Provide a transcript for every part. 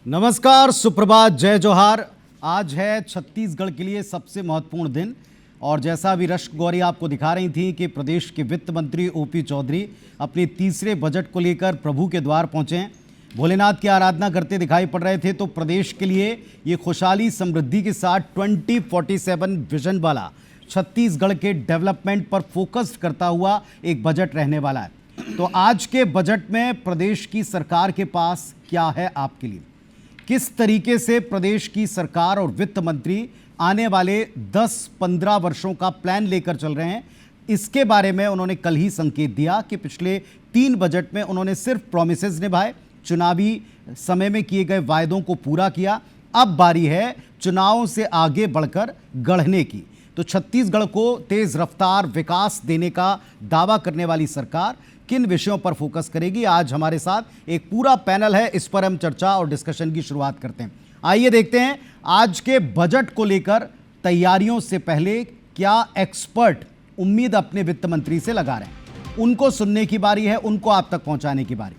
नमस्कार, सुप्रभात, जय जोहार। आज है छत्तीसगढ़ के लिए सबसे महत्वपूर्ण दिन और जैसा अभी रश्क गौरी आपको दिखा रही थी कि प्रदेश के वित्त मंत्री ओपी चौधरी अपने तीसरे बजट को लेकर प्रभु के द्वार पहुंचे हैं। भोलेनाथ की आराधना करते दिखाई पड़ रहे थे। तो प्रदेश के लिए ये खुशहाली समृद्धि के साथ 2047 विजन वाला छत्तीसगढ़ के डेवलपमेंट पर फोकस करता हुआ एक बजट रहने वाला है। तो आज के बजट में प्रदेश की सरकार के पास क्या है आपके लिए, किस तरीके से प्रदेश की सरकार और वित्त मंत्री आने वाले 10-15 वर्षों का प्लान लेकर चल रहे हैं, इसके बारे में उन्होंने कल ही संकेत दिया कि पिछले 3 बजट में उन्होंने सिर्फ प्रॉमिसेस निभाए, चुनावी समय में किए गए वायदों को पूरा किया। अब बारी है चुनावों से आगे बढ़कर गढ़ने की। तो छत्तीसगढ़ को तेज रफ्तार विकास देने का दावा करने वाली सरकार किन विषयों पर फोकस करेगी, आज हमारे साथ एक पूरा पैनल है। इस पर हम चर्चा और डिस्कशन की शुरुआत करते हैं। आइए देखते हैं आज के बजट को लेकर तैयारियों से पहले क्या एक्सपर्ट उम्मीद अपने वित्त मंत्री से लगा रहे हैं। उनको सुनने की बारी है, उनको आप तक पहुंचाने की बारी।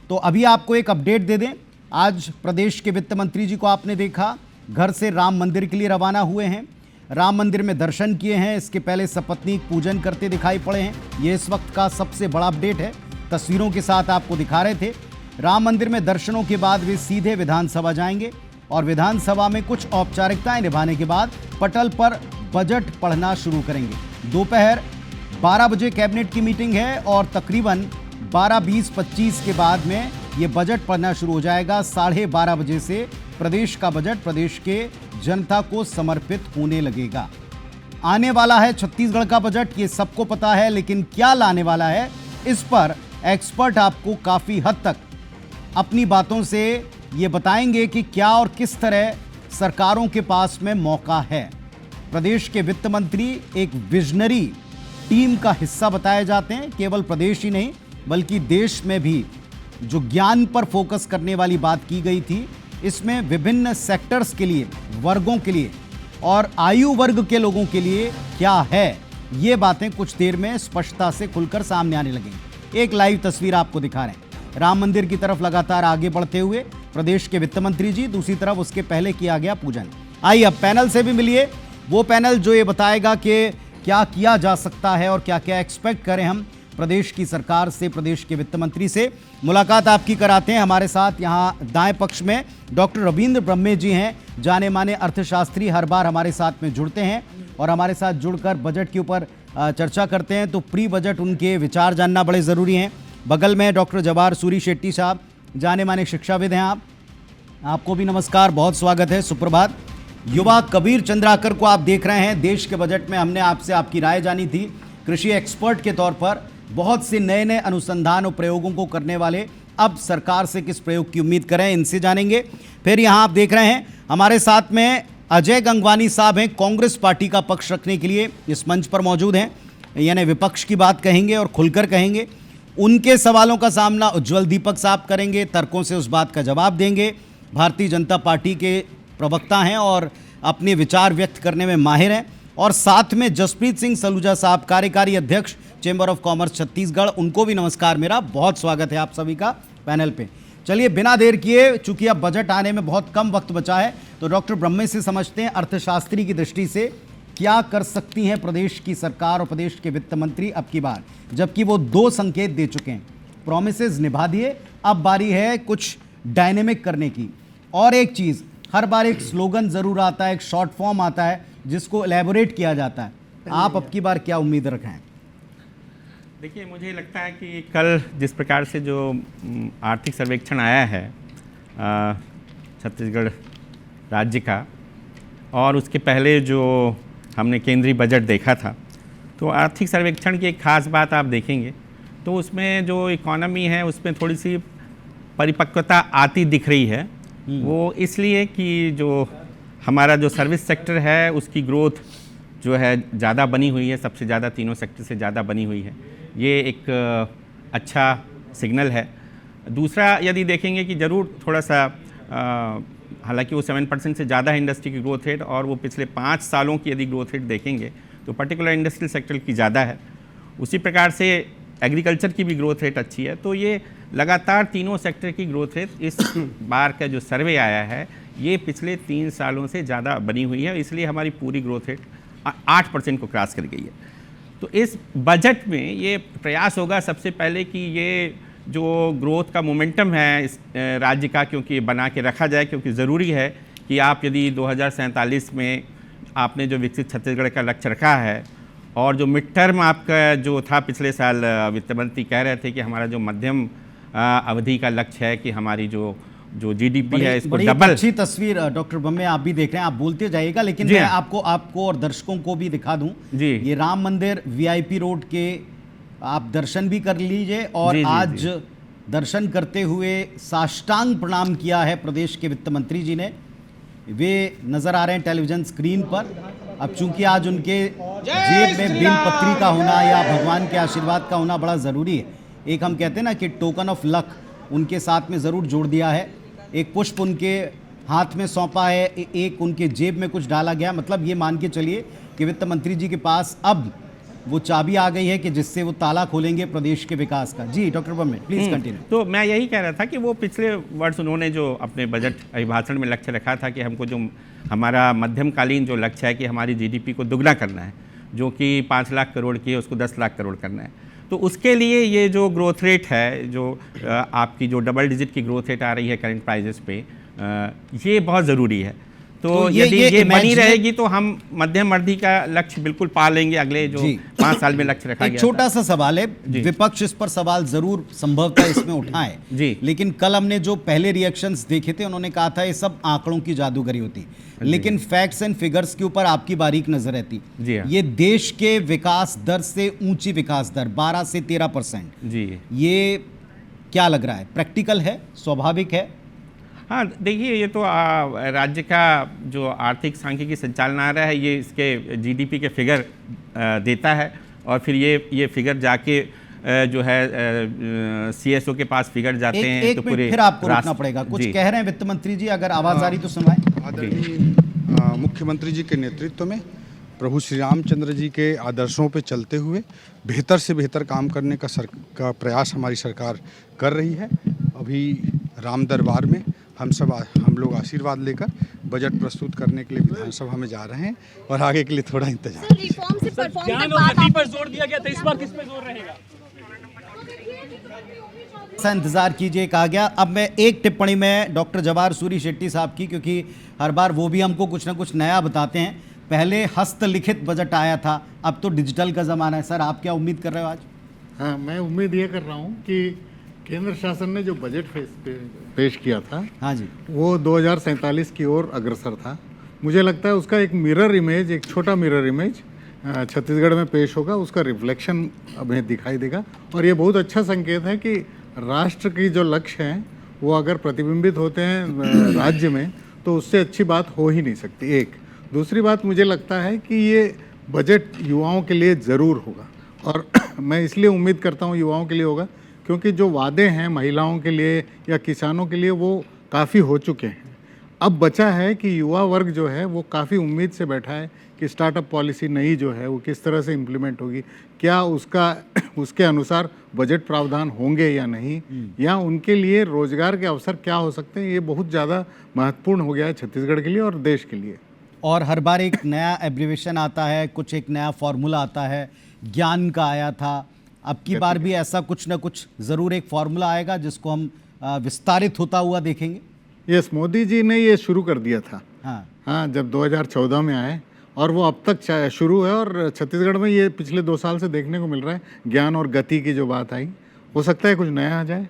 तो अभी आपको एक अपडेट दे दें। आज प्रदेश के वित्त मंत्री जी को आपने देखा, घर से राम मंदिर के लिए रवाना हुए हैं, राम मंदिर में दर्शन किए हैं। इसके पहले सपत्नीक पूजन करते दिखाई पड़े हैं। ये इस वक्त का सबसे बड़ा अपडेट है, तस्वीरों के साथ आपको दिखा रहे थे। राम मंदिर में दर्शनों के बाद वे सीधे विधानसभा जाएंगे और विधानसभा में कुछ औपचारिकताएं निभाने के बाद पटल पर बजट पढ़ना शुरू करेंगे। दोपहर 12 बजे कैबिनेट की मीटिंग है और तकरीबन 12:20-25 के बाद में ये बजट पढ़ना शुरू हो जाएगा। 12:30 बजे से प्रदेश का बजट प्रदेश के जनता को समर्पित होने लगेगा। आने वाला है छत्तीसगढ़ का बजट, ये सबको पता है, लेकिन क्या लाने वाला है इस पर एक्सपर्ट आपको काफ़ी हद तक अपनी बातों से ये बताएंगे कि क्या और किस तरह सरकारों के पास में मौका है। प्रदेश के वित्त मंत्री एक विजनरी टीम का हिस्सा बताए जाते हैं। केवल प्रदेश ही नहीं बल्कि देश में भी जो ज्ञान पर फोकस करने वाली बात की गई थी, इसमें विभिन्न सेक्टर्स के लिए, वर्गों के लिए और आयु वर्ग के लोगों के लिए क्या है, ये बातें कुछ देर में स्पष्टता से खुलकर सामने आने लगेंगी। एक लाइव तस्वीर आपको दिखा रहे हैं, राम मंदिर की तरफ लगातार आगे बढ़ते हुए प्रदेश के वित्त मंत्री जी, दूसरी तरफ उसके पहले किया गया पूजन। आइए अब पैनल से भी मिलिए, वो पैनल जो ये बताएगा कि क्या किया जा सकता है और क्या क्या एक्सपेक्ट करें हम प्रदेश की सरकार से, प्रदेश के वित्त मंत्री से। मुलाकात आपकी कराते हैं। हमारे साथ यहाँ दाएं पक्ष में डॉक्टर रविंद्र ब्रह्मे जी हैं, जाने माने अर्थशास्त्री, हर बार हमारे साथ में जुड़ते हैं और हमारे साथ जुड़कर बजट के ऊपर चर्चा करते हैं। तो प्री बजट उनके विचार जानना बड़े ज़रूरी हैं। बगल में डॉक्टर जवाहर सूरी शेट्टी साहब, जाने माने शिक्षाविद हैं आपको भी नमस्कार, बहुत स्वागत है, सुप्रभात। युवा कबीर चंद्राकर को आप देख रहे हैं। देश के बजट में हमने आपसे आपकी राय जानी थी, कृषि एक्सपर्ट के तौर पर बहुत से नए नए अनुसंधान और प्रयोगों को करने वाले, अब सरकार से किस प्रयोग की उम्मीद करें, इनसे जानेंगे। फिर यहाँ आप देख रहे हैं हमारे साथ में अजय गंगवानी साहब हैं, कांग्रेस पार्टी का पक्ष रखने के लिए इस मंच पर मौजूद हैं, यानी विपक्ष की बात कहेंगे और खुलकर कहेंगे। उनके सवालों का सामना उज्ज्वल दीपक साहब करेंगे, तर्कों से उस बात का जवाब देंगे। भारतीय जनता पार्टी के प्रवक्ता हैं और अपने विचार व्यक्त करने में माहिर हैं। और साथ में जसप्रीत सिंह सलूजा साहब, कार्यकारी अध्यक्ष चेंबर ऑफ कॉमर्स छत्तीसगढ़, उनको भी नमस्कार, मेरा बहुत स्वागत है आप सभी का पैनल पे। चलिए बिना देर किए, चूंकि अब बजट आने में बहुत कम वक्त बचा है, तो डॉक्टर ब्रह्मे से समझते हैं अर्थशास्त्री की दृष्टि से क्या कर सकती हैं प्रदेश की सरकार और प्रदेश के वित्त मंत्री अब की बार, जबकि वो 2 संकेत दे चुके हैं। प्रॉमिसेस निभा दिए, अब बारी है कुछ डायनेमिक करने की। और एक चीज़, हर बार एक स्लोगन ज़रूर आता है, एक शॉर्ट फॉर्म आता है जिसको एलेबोरेट किया जाता है। आप अब की बार क्या उम्मीद रखें? देखिए, मुझे लगता है कि कल जिस प्रकार से जो आर्थिक सर्वेक्षण आया है छत्तीसगढ़ राज्य का, और उसके पहले जो हमने केंद्रीय बजट देखा था, तो आर्थिक सर्वेक्षण की एक खास बात आप देखेंगे तो उसमें जो इकोनॉमी है उसमें थोड़ी सी परिपक्वता आती दिख रही है। वो इसलिए कि जो हमारा जो सर्विस सेक्टर है उसकी ग्रोथ जो है ज़्यादा बनी हुई है, सबसे ज़्यादा तीनों सेक्टर से ज़्यादा बनी हुई है, ये एक अच्छा सिग्नल है। दूसरा, यदि देखेंगे कि ज़रूर थोड़ा सा हालांकि वो 7% से ज़्यादा है इंडस्ट्री की ग्रोथ रेट, और वो पिछले 5 सालों की यदि ग्रोथ रेट देखेंगे तो पर्टिकुलर इंडस्ट्रियल सेक्टर की ज़्यादा है। उसी प्रकार से एग्रीकल्चर की भी ग्रोथ रेट अच्छी है। तो ये लगातार तीनों सेक्टर की ग्रोथ रेट इस बार का जो सर्वे आया है ये पिछले 3 सालों से ज़्यादा बनी हुई है, इसलिए हमारी पूरी ग्रोथ रेट 8% को क्रॉस कर गई है। तो इस बजट में ये प्रयास होगा सबसे पहले कि ये जो ग्रोथ का मोमेंटम है इस राज्य का, क्योंकि बना के रखा जाए, क्योंकि ज़रूरी है कि आप यदि 2047 में आपने जो विकसित छत्तीसगढ़ का लक्ष्य रखा है और जो मिड टर्म आपका जो था पिछले साल वित्त मंत्री कह रहे थे कि हमारा जो मध्यम अवधि का लक्ष्य है कि हमारी जो जीडीपी है इसको डबल। अच्छी तस्वीर डॉक्टर बम्मे आप भी देख रहे हैं, आप बोलते जाइएगा, लेकिन मैं आपको और दर्शकों को भी दिखा दूं जी। ये राम मंदिर वीआईपी रोड के आप दर्शन भी कर लीजिए और जी, आज जी। दर्शन करते हुए साष्टांग प्रणाम किया है प्रदेश के वित्त मंत्री जी ने, वे नजर आ रहे हैं टेलीविजन स्क्रीन पर। अब चूंकि आज उनके जेब में बिल पत्री का होना या भगवान के आशीर्वाद का होना बड़ा ज़रूरी है। एक हम कहते हैं ना कि टोकन ऑफ लक उनके साथ में ज़रूर जोड़ दिया है, एक पुष्प उनके हाथ में सौंपा है, एक उनके जेब में कुछ डाला गया। मतलब ये मान के चलिए कि वित्त मंत्री जी के पास अब वो चाबी आ गई है कि जिससे वो ताला खोलेंगे प्रदेश के विकास का। जी डॉक्टर बम्मे प्लीज कंटिन्यू। तो मैं यही कह रहा था कि वो पिछले वर्ष उन्होंने जो अपने बजट अभिभाषण में लक्ष्य रखा था कि हमको जो हमारा मध्यमकालीन जो लक्ष्य है कि हमारी जीडीपी को दुगना करना है, जो कि 5 लाख करोड़ की है उसको 10 लाख करोड़ करना है। तो उसके लिए ये जो ग्रोथ रेट है, जो आपकी जो डबल डिजिट की ग्रोथ रेट आ रही है करंट प्राइजेस पे, ये बहुत ज़रूरी है। तो यदि ये बनी रहेगी तो हम मध्यम अवधि का लक्ष्य बिल्कुल पा लेंगे अगले जो 5 साल में लक्ष्य रखा गया। एक छोटा सा सवाल है, विपक्ष इस पर सवाल जरूर संभवतः इसमें उठाए जी, लेकिन कल हमने जो पहले रिएक्शंस देखे थे उन्होंने कहा था ये सब आंकड़ों की जादूगरी होती, लेकिन फैक्ट्स एंड फिगर्स के ऊपर आपकी बारीक नजर रहती। ये देश के विकास दर से ऊंची विकास दर 12 से 13% जी, ये क्या लग रहा है, प्रैक्टिकल है, स्वाभाविक है? हाँ देखिए, ये तो राज्य का जो आर्थिक सांख्यिकी संचालनालय है ये इसके जीडीपी के फिगर देता है और फिर ये फिगर जाके जो है सीएसओ के पास फिगर जाते हैं। तो पूरे फिर आपको रुकना पड़ेगा, कुछ कह रहे हैं वित्त मंत्री जी, अगर आवाज आ रही तो सुनवाएं। आदरणीय मुख्यमंत्री जी के नेतृत्व में प्रभु श्री रामचंद्र जी के आदर्शों पे चलते हुए बेहतर से बेहतर काम करने का प्रयास हमारी सरकार कर रही है। अभी राम दरबार में हम लोग आशीर्वाद लेकर बजट प्रस्तुत करने के लिए विधानसभा में जा रहे हैं और आगे के लिए थोड़ा इंतजार। रिफॉर्म से परफॉर्म पर जोर दिया गया था, इस बार किस पे जोर रहेगा? सा इंतजार कीजिए कहा गया। अब मैं एक टिप्पणी में डॉक्टर जवाहर सूरी शेट्टी साहब की, क्योंकि हर बार वो भी हमको कुछ ना कुछ नया बताते हैं। पहले हस्तलिखित बजट आया था, अब तो डिजिटल का ज़माना है। सर आप क्या उम्मीद कर रहे हो आज? हाँ, मैं उम्मीद ये कर रहा हूँ कि केंद्र शासन ने जो बजट पेश किया था, हाँ जी, वो 2047 की ओर अग्रसर था। मुझे लगता है उसका एक मिरर इमेज, एक छोटा मिरर इमेज छत्तीसगढ़ में पेश होगा, उसका रिफ्लेक्शन हमें दिखाई देगा और ये बहुत अच्छा संकेत है कि राष्ट्र की जो लक्ष्य हैं वो अगर प्रतिबिंबित होते हैं राज्य में तो उससे अच्छी बात हो ही नहीं सकती। एक दूसरी बात, मुझे लगता है कि ये बजट युवाओं के लिए ज़रूर होगा और मैं इसलिए उम्मीद करता हूँ युवाओं के लिए होगा क्योंकि जो वादे हैं महिलाओं के लिए या किसानों के लिए वो काफ़ी हो चुके हैं। अब बचा है कि युवा वर्ग जो है वो काफ़ी उम्मीद से बैठा है कि स्टार्टअप पॉलिसी नई जो है वो किस तरह से इम्प्लीमेंट होगी, क्या उसके अनुसार बजट प्रावधान होंगे या नहीं, या उनके लिए रोजगार के अवसर क्या हो सकते हैं। ये बहुत ज़्यादा महत्वपूर्ण हो गया है छत्तीसगढ़ के लिए और देश के लिए। और हर बार एक नया एब्रीवेशन आता है, कुछ एक नया फॉर्मूला आता है। ज्ञान का आया था, अब की बार भी ऐसा कुछ ना कुछ ज़रूर एक फॉर्मूला आएगा जिसको हम विस्तारित होता हुआ देखेंगे। यस, मोदी जी ने ये शुरू कर दिया था। हाँ, जब 2014 में आए और वो अब तक शुरू है और छत्तीसगढ़ में ये पिछले 2 साल से देखने को मिल रहा है। ज्ञान और गति की जो बात आई, हो सकता है कुछ नया आ जाए।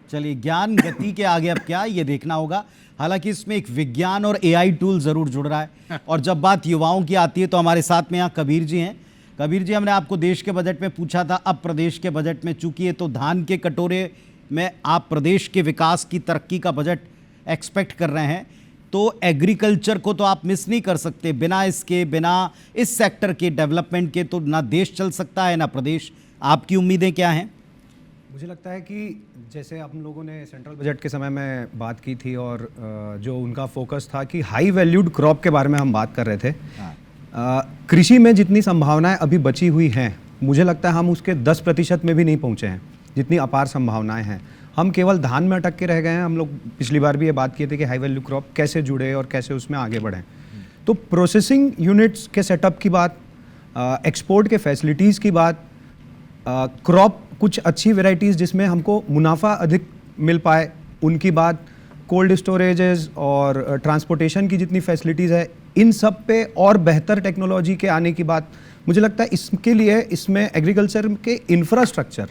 चलिए, ज्ञान गति के आगे अब क्या, ये देखना होगा। हालांकि इसमें एक विज्ञान और एआई टूल ज़रूर जुड़ रहा है। और जब बात युवाओं की आती है तो हमारे साथ में यहाँ कबीर जी हैं। कबीर जी, हमने आपको देश के बजट में पूछा था, अब प्रदेश के बजट में चूंकि ये तो धान के कटोरे में आप प्रदेश के विकास की तरक्की का बजट एक्सपेक्ट कर रहे हैं, तो एग्रीकल्चर को तो आप मिस नहीं कर सकते। बिना इस सेक्टर के डेवलपमेंट के तो ना देश चल सकता है ना प्रदेश। आपकी उम्मीदें क्या हैं? मुझे लगता है कि जैसे हम लोगों ने सेंट्रल बजट के समय में बात की थी और जो उनका फोकस था कि हाई वैल्यूड क्रॉप के बारे में हम बात कर रहे थे। कृषि में जितनी संभावनाएं अभी बची हुई हैं मुझे लगता है हम उसके 10% में भी नहीं पहुंचे हैं, जितनी अपार संभावनाएं हैं। हम केवल धान में अटक के रह गए हैं। हम लोग पिछली बार भी ये बात किए थे कि हाई वैल्यू क्रॉप कैसे जुड़े और कैसे उसमें आगे बढ़ें। तो प्रोसेसिंग यूनिट्स के सेटअप की बात, एक्सपोर्ट के फैसिलिटीज़ की बात, क्रॉप कुछ अच्छी वेराइटीज़ जिसमें हमको मुनाफा अधिक मिल पाए उनकी बात, कोल्ड स्टोरेजेस और ट्रांसपोर्टेशन की जितनी फैसिलिटीज़ है, इन सब पे और बेहतर टेक्नोलॉजी के आने की बात। मुझे लगता है इसके लिए इसमें एग्रीकल्चर के इंफ्रास्ट्रक्चर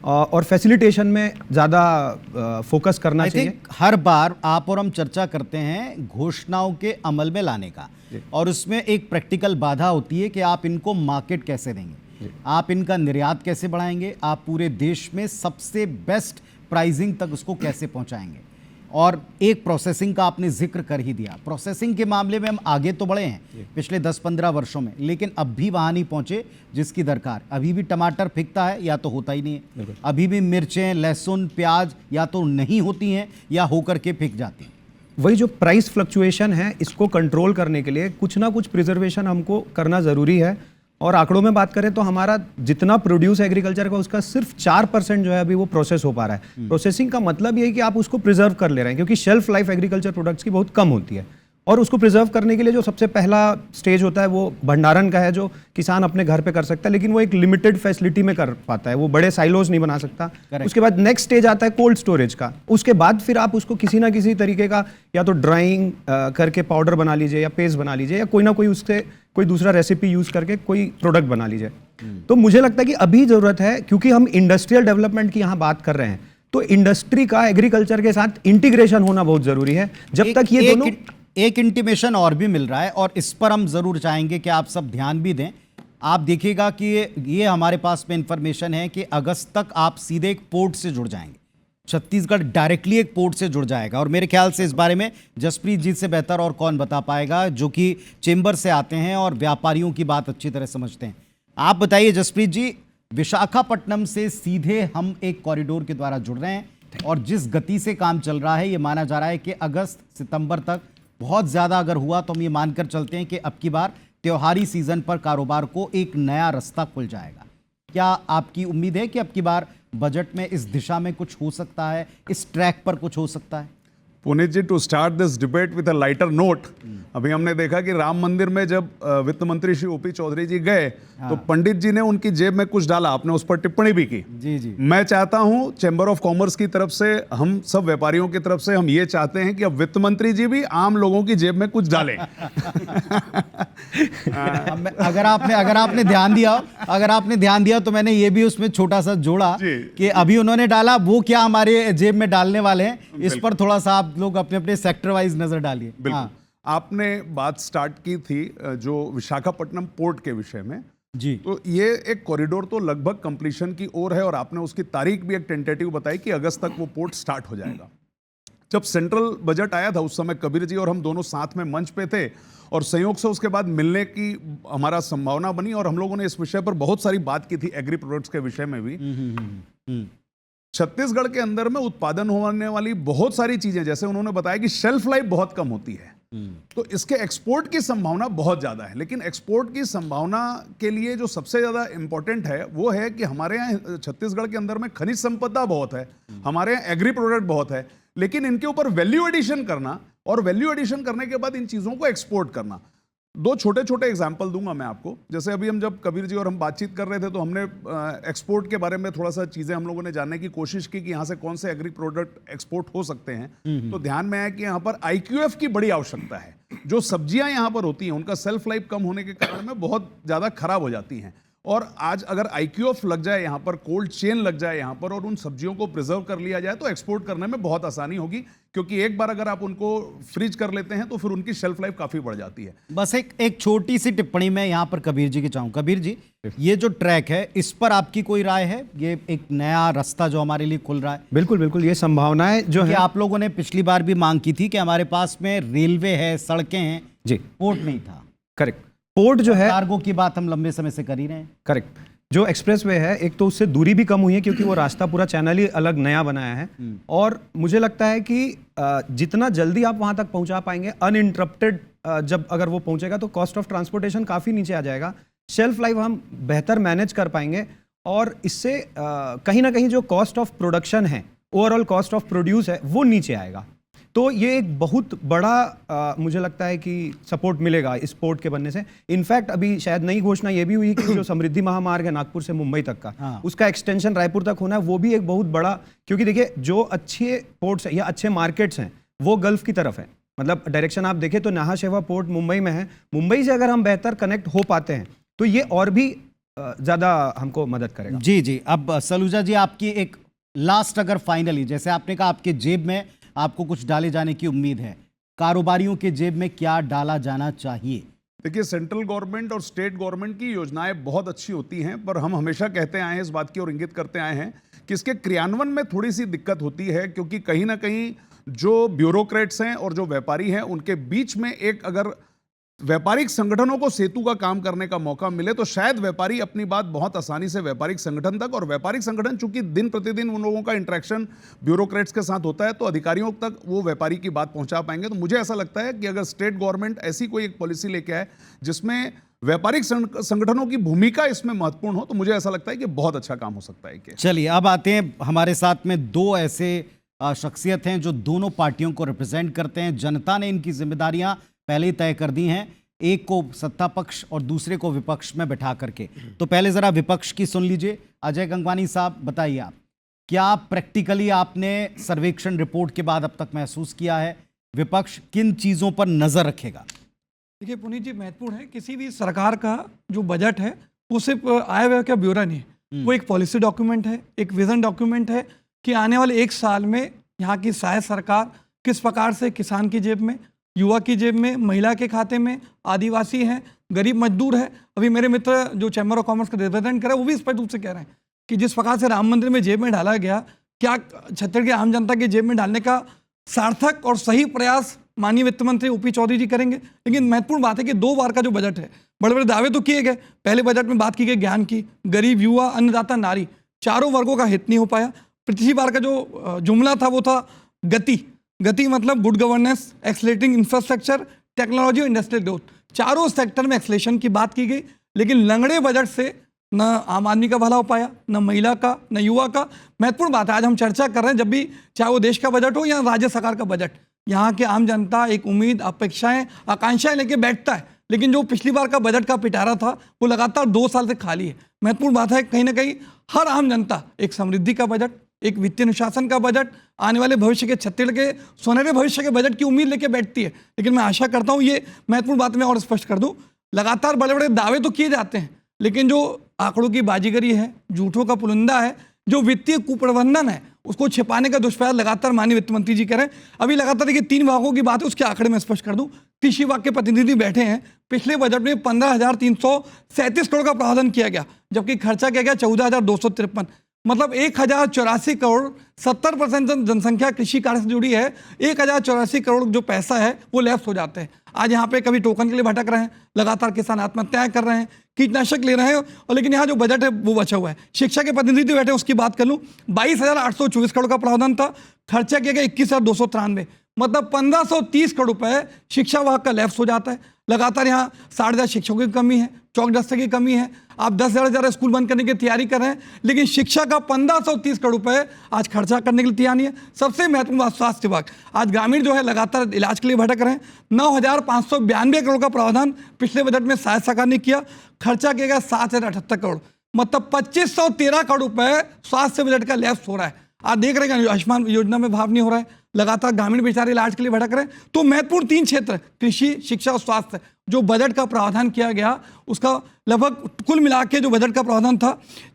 और फैसिलिटेशन में ज़्यादा फोकस करना चाहिए। हर बार आप और हम चर्चा करते हैं घोषणाओं के अमल में लाने का, और उसमें एक प्रैक्टिकल बाधा होती है कि आप इनको मार्केट कैसे देंगे, आप इनका निर्यात कैसे बढ़ाएंगे, आप पूरे देश में सबसे बेस्ट प्राइसिंग तक उसको कैसे पहुंचाएंगे। और एक प्रोसेसिंग का आपने जिक्र कर ही दिया। प्रोसेसिंग के मामले में हम आगे तो बढ़े हैं पिछले 10-15 वर्षों में, लेकिन अब भी वहाँ नहीं पहुँचे जिसकी दरकार। अभी भी टमाटर फिकता है या तो होता ही नहीं है, अभी भी मिर्चें, लहसुन, प्याज या तो नहीं होती हैं या होकर के फिक जाती हैं। वही जो प्राइस फ्लक्चुएशन है, इसको कंट्रोल करने के लिए कुछ ना कुछ प्रिजर्वेशन हमको करना ज़रूरी है। और आंकड़ों में बात करें तो हमारा जितना प्रोड्यूस एग्रीकल्चर का उसका सिर्फ 4% जो है अभी वो प्रोसेस हो पा रहा है। प्रोसेसिंग का मतलब ये है कि आप उसको प्रिजर्व कर ले रहे हैं, क्योंकि शेल्फ लाइफ एग्रीकल्चर प्रोडक्ट्स की बहुत कम होती है। और उसको प्रिजर्व करने के लिए जो सबसे पहला स्टेज होता है वो भंडारण का है, जो किसान अपने घर पे कर सकता है, लेकिन वो एक लिमिटेड फैसिलिटी में कर पाता है, वो बड़े साइलोज नहीं बना सकता। उसके बाद नेक्स्ट स्टेज आता है कोल्ड स्टोरेज का। उसके बाद फिर आप उसको किसी ना किसी तरीके का या तो ड्राइंग करके पाउडर बना लीजिए या पेस्ट बना लीजिए, या कोई ना कोई उससे कोई दूसरा रेसिपी यूज करके कोई प्रोडक्ट बना लीजिए। तो मुझे लगता है कि अभी जरूरत है, क्योंकि हम इंडस्ट्रियल डेवलपमेंट की यहाँ बात कर रहे हैं, तो इंडस्ट्री का एग्रीकल्चर के साथ इंटीग्रेशन होना बहुत जरूरी है। जब तक ये दोनों एक इंटीमेशन और भी मिल रहा है, और इस पर हम जरूर चाहेंगे कि आप सब ध्यान भी दें। आप देखिएगा कि ये हमारे पास में इंफॉर्मेशन है कि अगस्त तक आप सीधे एक पोर्ट से जुड़ जाएंगे। छत्तीसगढ़ डायरेक्टली एक पोर्ट से जुड़ जाएगा, और मेरे ख्याल से इस बारे में जसप्रीत जी से बेहतर और कौन बता पाएगा, जो कि चेंबर से आते हैं और व्यापारियों की बात अच्छी तरह समझते हैं। आप बताइए जसप्रीत जी, विशाखापट्टनम से सीधे हम एक कॉरिडोर के द्वारा जुड़ रहे हैं, और जिस गति से काम चल रहा है ये माना जा रहा है कि अगस्त सितंबर तक बहुत ज़्यादा अगर हुआ तो हम ये मानकर चलते हैं कि अब की बार त्योहारी सीजन पर कारोबार को एक नया रास्ता खुल जाएगा। क्या आपकी उम्मीद है कि अब की बार बजट में इस दिशा में कुछ हो सकता है, इस ट्रैक पर कुछ हो सकता है? Puneet ji, to start this debate with a lighter note, अभी हमने देखा कि राम मंदिर में जब वित्त मंत्री श्री ओपी चौधरी जी गए, तो पंडित जी ने उनकी जेब में कुछ डाला, आपने उस पर टिप्पणी भी की। जी जी। मैं चाहता हूं चैम्बर ऑफ कॉमर्स की तरफ से, हम सब व्यापारियों की तरफ से हम ये चाहते हैं कि अब वित्त मंत्री जी भी आम लोगों की जेब में कुछ डालें। अगर आपने ध्यान दिया तो मैंने ये भी उसमें छोटा सा जोड़ा कि अभी उन्होंने डाला, वो क्या हमारे जेब में डालने वाले हैं, इस पर थोड़ा सा आप लोग अपने अपने सेक्टर वाइज नजर डालिए। बिल्कुल। आपने बात स्टार्ट की थी जो विशाखापट्टनम पोर्ट के विषय में जी, तो ये एक कॉरिडोर तो लगभग कंप्लीशन की ओर है, और आपने उसकी तारीख भी एक टेंटेटिव बताई कि अगस्त तक वो पोर्ट स्टार्ट हो जाएगा। जब सेंट्रल बजट आया था उस समय कबीर जी और हम दोनों साथ में मंच पे थे, और संयोग से उसके बाद मिलने की हमारा संभावना बनी, और हम लोगों ने इस विषय पर बहुत सारी बात की थी, एग्री प्रोडक्ट्स के विषय में भी। छत्तीसगढ़ के अंदर में उत्पादन होने वाली बहुत सारी चीजें, जैसे उन्होंने बताया कि शेल्फ लाइफ बहुत कम होती है, तो इसके एक्सपोर्ट की संभावना बहुत ज्यादा है। लेकिन एक्सपोर्ट की संभावना के लिए जो सबसे ज्यादा इंपॉर्टेंट है वो है कि हमारे यहाँ छत्तीसगढ़ के अंदर में खनिज संपदा बहुत है, हमारे यहाँ एग्री प्रोडक्ट बहुत है, लेकिन इनके ऊपर वैल्यू एडिशन करना, और वैल्यू एडिशन करने के बाद इन चीजों को एक्सपोर्ट करना। दो छोटे छोटे एग्जाम्पल दूंगा मैं आपको। जैसे अभी हम जब कबीर जी और हम बातचीत कर रहे थे, तो हमने एक्सपोर्ट के बारे में थोड़ा सा चीजें हम लोगों ने जानने की कोशिश की कि यहाँ से कौन से एग्री प्रोडक्ट एक्सपोर्ट हो सकते हैं। तो ध्यान में आया कि यहाँ पर IQF की बड़ी आवश्यकता है। जो सब्जियां यहाँ पर होती हैं उनका सेल्फ लाइफ कम होने के कारण में बहुत ज्यादा खराब हो जाती हैं, और आज अगर IQF लग जाए यहाँ पर, कोल्ड चेन लग जाए यहाँ पर, और उन सब्जियों को प्रिजर्व कर लिया जाए, तो एक्सपोर्ट करने में बहुत आसानी होगी, क्योंकि एक बार अगर आप उनको फ्रीज कर लेते हैं तो फिर उनकी शेल्फ लाइफ काफी बढ़ जाती है। बस एक छोटी सी टिप्पणी मैं यहाँ पर कबीर जी की चाहूँ। कबीर जी, ये जो ट्रैक है इस पर आपकी कोई राय है? ये एक नया रास्ता जो हमारे लिए खुल रहा है। बिल्कुल बिल्कुल, ये संभावनाएं जो है, आप लोगों ने पिछली बार भी मांग की थी कि हमारे पास में रेलवे है, सड़कें हैं जी, पोर्ट नहीं था। करेक्ट। पोर्ट जो है, कार्गो की बात हम लंबे समय से कर ही रहे हैं। करेक्ट। जो एक्सप्रेसवे है, एक तो उससे दूरी भी कम हुई है, क्योंकि वो रास्ता पूरा चैनल ही अलग नया बनाया है, और मुझे लगता है कि जितना जल्दी आप वहां तक पहुंचा पाएंगे अनइंटरप्टेड, जब अगर वो पहुंचेगा तो कॉस्ट ऑफ ट्रांसपोर्टेशन काफी नीचे आ जाएगा। शेल्फ लाइफ हम बेहतर मैनेज कर पाएंगे और इससे कहीं ना कहीं जो कॉस्ट ऑफ प्रोडक्शन है, ओवरऑल कॉस्ट ऑफ प्रोड्यूस है, वो नीचे आएगा। तो ये एक बहुत बड़ा मुझे लगता है कि सपोर्ट मिलेगा इस पोर्ट के बनने से। इनफैक्ट अभी शायद नई घोषणा ये भी हुई कि जो समृद्धि महामार्ग है नागपुर से मुंबई तक का, उसका एक्सटेंशन रायपुर तक होना है, वो भी एक बहुत बड़ा, क्योंकि देखिए जो अच्छे पोर्ट्स या अच्छे मार्केट्स हैं वो गल्फ की तरफ है। मतलब डायरेक्शन आप देखें तो नाहा शेवा पोर्ट मुंबई में है, मुंबई से अगर हम बेहतर कनेक्ट हो पाते हैं तो ये और भी ज़्यादा हमको मदद करेगा। जी जी, अब सलूजा जी आपकी एक लास्ट, अगर फाइनली जैसे आपने कहा आपके जेब में आपको कुछ डाले जाने की उम्मीद है, कारोबारियों के जेब में क्या डाला जाना चाहिए? देखिए, सेंट्रल गवर्नमेंट और स्टेट गवर्नमेंट की योजनाएं बहुत अच्छी होती हैं, पर हम हमेशा कहते आए हैं इस बात की और इंगित करते आए हैं कि इसके क्रियान्वयन में थोड़ी सी दिक्कत होती है, क्योंकि कहीं ना कहीं जो ब्यूरोक्रेट्स हैं और जो व्यापारी हैं उनके बीच में एक, अगर व्यापारिक संगठनों को सेतु का काम करने का मौका मिले तो शायद व्यापारी अपनी बात बहुत आसानी से व्यापारिक संगठन तक, और व्यापारिक संगठन चूंकि दिन प्रतिदिन उन लोगों का इंटरेक्शन ब्यूरोक्रेट्स के साथ होता है तो अधिकारियों तक वो व्यापारी की बात पहुंचा पाएंगे। तो मुझे ऐसा लगता है कि अगर स्टेट गवर्नमेंट ऐसी कोई एक पॉलिसी लेके आए जिसमें व्यापारिक संगठनों की भूमिका इसमें महत्वपूर्ण हो, तो मुझे ऐसा लगता है कि बहुत अच्छा काम हो सकता है। चलिए अब आते हैं, हमारे साथ में दो ऐसे शख्सियत हैं जो दोनों पार्टियों को रिप्रेजेंट करते हैं। जनता ने इनकी जिम्मेदारियां पहले ही तय कर दी हैं, एक को सत्ता पक्ष और दूसरे को विपक्ष में बैठा करके। तो पहले जरा विपक्ष की सुन लीजिए। अजय गंगवानी साहब, बताइए आप क्या प्रैक्टिकली आपने सर्वेक्षण रिपोर्ट के बाद अब तक महसूस किया है, विपक्ष किन चीजों पर नजर रखेगा? देखिए पुनीत जी, महत्वपूर्ण है, किसी भी सरकार का जो बजट है वो सिर्फ आय व्यय का ब्यौरा नहीं है, वो एक पॉलिसी डॉक्यूमेंट है, एक विजन डॉक्यूमेंट है कि आने वाले एक साल में यहाँ की शायद सरकार किस प्रकार से किसान की जेब में, युवा की जेब में, महिला के खाते में, आदिवासी हैं, गरीब मजदूर है। अभी मेरे मित्र जो चैम्बर ऑफ कॉमर्स का रिप्रेजेंट कर रहे हैं वो भी स्पष्ट रूप से कह रहे हैं कि जिस प्रकार से राम मंदिर में जेब में डाला गया, क्या छत्तीसगढ़ की आम जनता की जेब में डालने का सार्थक और सही प्रयास माननीय वित्त मंत्री ओपी चौधरी जी करेंगे। लेकिन महत्वपूर्ण बात है कि 2 बार का जो बजट है, बड़े बड़े दावे तो किए गए, पहले बजट में बात की गई ज्ञान की, गरीब, युवा, अन्नदाता, नारी, चारों वर्गों का हित नहीं हो पाया। पिछली बार का जो जुमला था वो था गति मतलब good governance, accelerating infrastructure, technology और इंडस्ट्रियल ग्रोथ, चारों सेक्टर में एक्सलेशन की बात की गई। लेकिन लंगड़े बजट से न आम आदमी का भला हो पाया, न महिला का, न युवा का। महत्वपूर्ण बात है, आज हम चर्चा कर रहे हैं, जब भी चाहे वो देश का बजट हो या राज्य सरकार का बजट, यहाँ के आम जनता एक उम्मीद, अपेक्षाएं, आकांक्षाएं लेके बैठता है। लेकिन जो पिछली बार का बजट का पिटारा था वो लगातार 2 साल से खाली है। महत्वपूर्ण बात है, कहीं ना कहीं हर आम जनता एक समृद्धि का बजट, एक वित्तीय अनुशासन का बजट, आने वाले भविष्य के छत्तीसगढ़ के सुनहरे भविष्य के बजट की उम्मीद लेके बैठती है। लेकिन मैं आशा करता हूँ, ये महत्वपूर्ण बात मैं और स्पष्ट कर दूँ, लगातार बड़े बड़े दावे तो किए जाते हैं, लेकिन जो आंकड़ों की बाजीगरी है, झूठों का पुलिंदा है, जो वित्तीय कुप्रबंधन है, उसको छिपाने का दुष्प्रयास लगातार माननीय वित्त मंत्री जी करें। अभी लगातार देखिए 3 विभागों की बात है, उसके आंकड़े में स्पष्ट कर दूं, कृषि विभाग के प्रतिनिधि बैठे हैं। पिछले बजट में 15,337 करोड़ का प्रावधान किया गया, जबकि खर्चा किया गया 14,253, मतलब 1,084 करोड़। 70% जनसंख्या कृषि कार्य से जुड़ी है, 1,084 करोड़ जो पैसा है वो लैप्स हो जाते हैं। आज यहाँ पे कभी टोकन के लिए भटक रहे हैं, लगातार किसान आत्महत्याएं कर रहे हैं, कीटनाशक ले रहे हैं, और लेकिन यहाँ जो बजट है वो बचा हुआ है। शिक्षा के प्रतिनिधि बैठे, उसकी बात कर लूँ, 22,824 करोड़ का प्रावधान था, खर्चा किया गया 21,293, मतलब 1,530 करोड़ रुपए शिक्षा विभाग का लैप्स हो जाता है। लगातार यहाँ 60,000 शिक्षकों की कमी है, चौक दस्ते की कमी है, आप 10,000 स्कूल बंद करने की तैयारी कर रहे हैं, लेकिन शिक्षा का 1,530 करोड़ रुपए आज खर्चा करने के लिए तैयार नहीं है। सबसे महत्वपूर्ण बात, स्वास्थ्य विभाग, आज ग्रामीण जो है लगातार इलाज के लिए भटक रहे हैं। 9,592 करोड़ का प्रावधान पिछले बजट में शायद सरकार ने किया, खर्चा किया गया 7,078 करोड़, मतलब 2,513 करोड़ रुपए स्वास्थ्य बजट का लैप्स हो रहा है। आप देख रहे हैं आयुष्मान योजना में भाव नहीं हो रहा है, लगातार ग्रामीण बेचारे इलाज के लिए भटक रहे हैं। तो महत्वपूर्ण 3 क्षेत्र, कृषि, शिक्षा और स्वास्थ्य, जो बजट का प्रावधान किया गया, उसका लगभग कुल मिला के जो बजट का प्रावधान था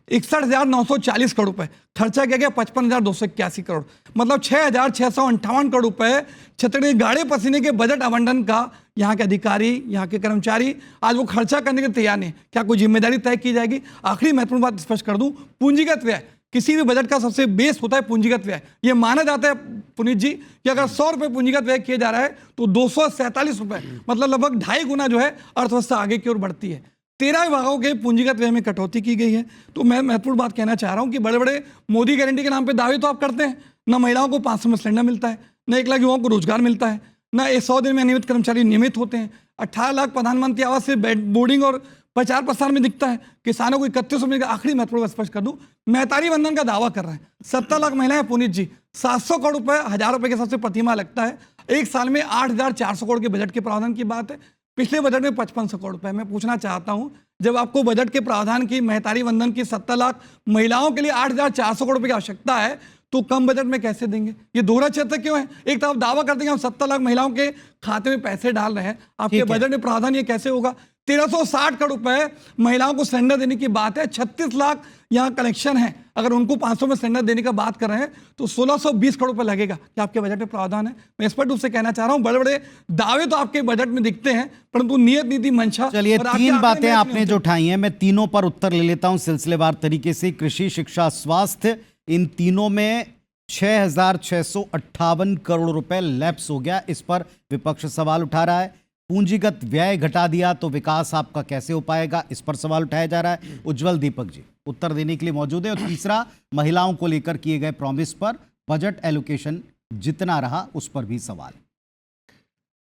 61,940 करोड़ रुपए, खर्चा किया गया 55,281 करोड़, मतलब 6,658 करोड़ रुपए छत्तीसगढ़ के गाड़े पसीने के बजट आवंटन का यहाँ के अधिकारी, यहाँ के कर्मचारी आज वो खर्चा करने के तैयार नहीं। क्या कोई जिम्मेदारी तय की जाएगी? आखिरी महत्वपूर्ण बात स्पष्ट कर दूं, पूंजीगत व्यय, किसी भी बजट का सबसे बेस होता है पूंजीगत व्यय। ये माना जाता है पुनीत जी कि अगर 100 रुपये पूंजीगत व्यय किया जा रहा है तो 247 रुपये, मतलब लगभग 2.5 गुना जो है अर्थव्यवस्था आगे की ओर बढ़ती है। 13 विभागों के पूंजीगत व्यय में कटौती की गई है। तो मैं महत्वपूर्ण बात कहना चाह रहा हूँ कि बड़े बड़े मोदी गारंटी के नाम पे दावे तो आप करते हैं, न महिलाओं को 500 में सिलेंडर मिलता है, न 1 लाख युवाओं को रोजगार मिलता है, न 100 दिन में नियमित कर्मचारी नियमित होते हैं, 18 लाख प्रधानमंत्री आवास से बोर्डिंग और प्रचार प्रसार में दिखता है किसानों को 3100 मिलेगा। आखिरी महत्वपूर्ण स्पष्ट कर दूं, महतारी वंदन का दावा कर रहे हैं 70 लाख महिलाएं। पुनीत जी 700 करोड़ रुपए 1000 रुपए के हिसाब से प्रतिमाह लगता है। एक साल में 8400 करोड़ के बजट के प्रावधान की बात है। पिछले बजट में 5500 करोड़ रुपए। मैं पूछना चाहता हूं, जब आपको बजट के प्रावधान की महतारी वंदन की 70 लाख महिलाओं के लिए 8400 करोड़ रुपए की आवश्यकता है, तो कम बजट में कैसे देंगे? ये दोहरा क्षेत्र क्यों है? एक तो आप दावा करते हैं हम 70 लाख महिलाओं के खाते में पैसे डाल रहे हैं, आपके बजट में प्रावधान ये कैसे होगा? 1360 करोड़ रुपए महिलाओं को सिलेंडर देने की बात है, 36 लाख यहाँ कनेक्शन है, अगर उनको 500 में सिलेंडर देने का बात कर रहे हैं तो 1620 करोड़ रुपए लगेगा। क्या आपके बजट में प्रावधान है? मैं स्पष्ट रूप से कहना चाह रहा हूं, बड़े बड़े दावे तो आपके बजट में दिखते हैं, परंतु नियत नीति मंशा। चलिए, 3 बातें आपने जो उठाई हैं, मैं तीनों पर उत्तर ले लेता हूं सिलसिलेवार तरीके से। कृषि, शिक्षा, स्वास्थ्य, इन तीनों में 6658 करोड़ रुपए लैप्स हो गया। इस पर विपक्ष सवाल उठा रहा है। पूंजीगत व्यय घटा दिया तो विकास आपका कैसे हो पाएगा, इस पर सवाल उठाया जा रहा है। उज्जवल दीपक जी उत्तर देने के लिए मौजूद है। और तीसरा, महिलाओं को लेकर किए गए प्रॉमिस पर बजट एलोकेशन जितना रहा उस पर भी सवाल।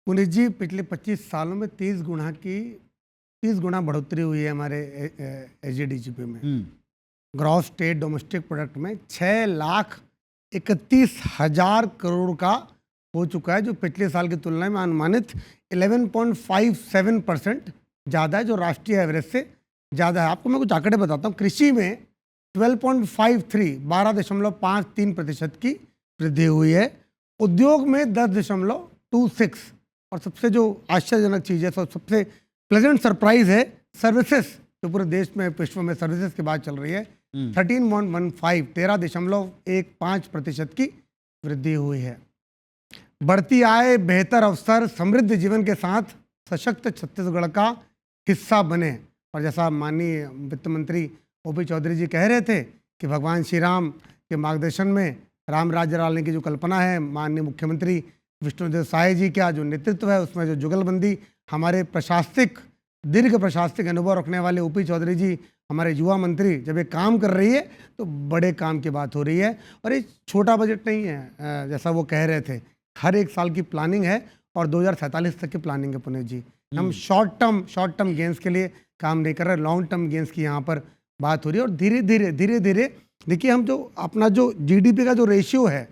पुनीत जी, पिछले 25 सालों में 30 गुना बढ़ोतरी हुई है हमारे एसजीडीपी में। ग्रॉस स्टेट डोमेस्टिक प्रोडक्ट में 6,31,000 करोड़ का हो चुका है, जो पिछले साल की तुलना में अनुमानित 11.57% ज़्यादा है, जो राष्ट्रीय एवरेज से ज़्यादा है। आपको मैं कुछ आंकड़े बताता हूँ। कृषि में 12.53% की वृद्धि हुई है। उद्योग में 10.26, और सबसे जो आश्चर्यजनक चीज़ है, सबसे प्लेजेंट सरप्राइज है सर्विसेज, जो पूरे देश में विश्व में सर्विसेज की बात चल रही है, 13.15% की वृद्धि हुई है। बढ़ती आय, बेहतर अवसर, समृद्ध जीवन के साथ सशक्त छत्तीसगढ़ का हिस्सा बने। और जैसा माननीय वित्त मंत्री ओपी चौधरी जी कह रहे थे कि भगवान श्री राम के मार्गदर्शन में राम राज्य डालने की जो कल्पना है, माननीय मुख्यमंत्री विष्णुदेव साय जी का जो नेतृत्व है, उसमें जो जुगलबंदी, हमारे दीर्घ प्रशासनिक अनुभव रखने वाले ओपी चौधरी जी, हमारे युवा मंत्री, जब ये काम कर रही है तो बड़े काम की बात हो रही है। और ये छोटा बजट नहीं है, जैसा वो कह रहे थे, हर एक साल की प्लानिंग है और 2047 तक की प्लानिंग है। पुनीत जी, हम शॉर्ट टर्म गेंस के लिए काम नहीं कर रहे, लॉन्ग टर्म गेंस की यहाँ पर बात हो रही है। और धीरे धीरे देखिए, हम जो अपना जो जीडीपी का जो रेशियो है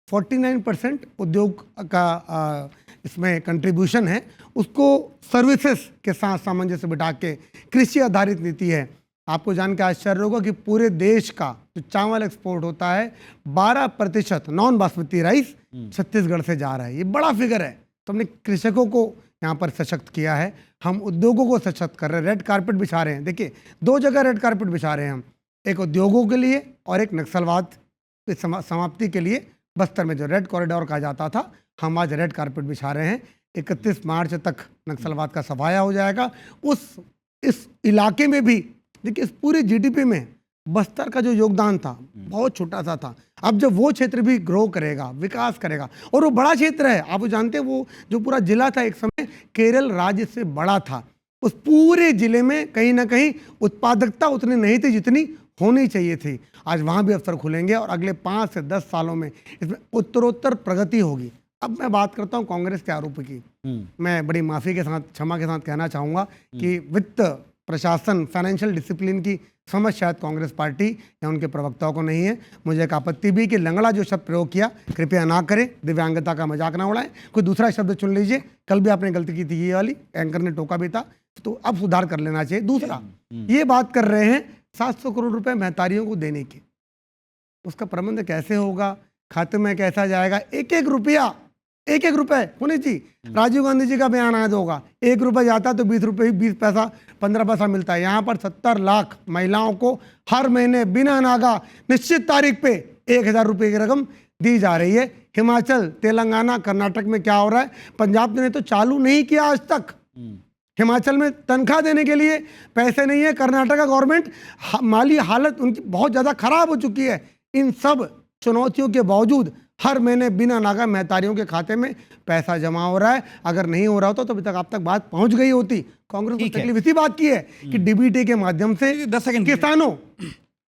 49% उद्योग का इसमें कंट्रीब्यूशन है, उसको सर्विसेज के साथ सामंजस्य बिठा के कृषि आधारित नीति है। आपको जान के आश्चर्य होगा कि पूरे देश का जो चावल एक्सपोर्ट होता है 12% नॉन बासमती राइस छत्तीसगढ़ से जा रहा है। ये बड़ा फिगर है। तो हमने कृषकों को यहाँ पर सशक्त किया है, हम उद्योगों को सशक्त कर रहे हैं, रेड कारपेट बिछा रहे हैं। देखिए, 2 जगह रेड कारपेट बिछा रहे हैं हम, एक उद्योगों के लिए और एक नक्सलवाद की समाप्ति के लिए। बस्तर में जो रेड कॉरिडोर कहा जाता था, हम आज रेड कारपेट बिछा रहे हैं। 31 मार्च तक नक्सलवाद का सफाया हो जाएगा। इस इलाके में भी देखिए, इस पूरी जीडीपी में बस्तर का जो योगदान था बहुत छोटा सा था। अब जब वो क्षेत्र भी ग्रो करेगा, विकास करेगा, और वो बड़ा क्षेत्र है, आप जानते हैं, वो जो पूरा जिला था एक समय केरल राज्य से बड़ा था, उस पूरे जिले में कहीं ना कहीं उत्पादकता उतनी नहीं थी जितनी होनी चाहिए थी। आज वहाँ भी अवसर खुलेंगे और अगले 5 से 10 सालों में इसमें उत्तरोत्तर प्रगति होगी। अब मैं बात करता हूँ कांग्रेस के आरोप की। मैं बड़ी माफ़ी के साथ, क्षमा के साथ कहना चाहूँगा कि वित्त प्रशासन, फाइनेंशियल डिसिप्लिन की समझ शायद कांग्रेस पार्टी या उनके प्रवक्ताओं को नहीं है। मुझे एक आपत्ति भी कि लंगड़ा जो शब्द प्रयोग किया, कृपया ना करें, दिव्यांगता का मजाक ना उड़ाएं, कोई दूसरा शब्द चुन लीजिए। कल भी आपने गलती की थी, ये वाली एंकर ने टोका भी था, तो अब सुधार कर लेना चाहिए। दूसरा, ये बात कर रहे हैं 700 करोड़ रुपए महतारियों को देने की, उसका प्रबंध कैसे होगा, खाते में कैसा जाएगा? एक एक रुपए पुनीत जी, राजीव गांधी जी का बयान आया होगा, 1 रुपये जाता तो 20 रुपये, 20 पैसा, 15 पैसा मिलता है। यहाँ पर 70 लाख महिलाओं को हर महीने बिना नागा निश्चित तारीख पे 1000 रुपये की रकम दी जा रही है। हिमाचल, तेलंगाना, कर्नाटक में क्या हो रहा है? पंजाब ने तो चालू नहीं किया आज तक। हिमाचल में तनख्वाह देने के लिए पैसे नहीं है। कर्नाटक का गवर्नमेंट माली हालत उनकी बहुत ज़्यादा खराब हो चुकी है। इन सब चुनौतियों के बावजूद हर महीने बिना नागा महतारियों के खाते में पैसा जमा हो रहा है। अगर नहीं हो रहा होता तो अभी तक आप तक बात पहुंच गई होती। कांग्रेस को तकलीफ इसी बात की है कि डीबीटी के माध्यम से 10 सेकंड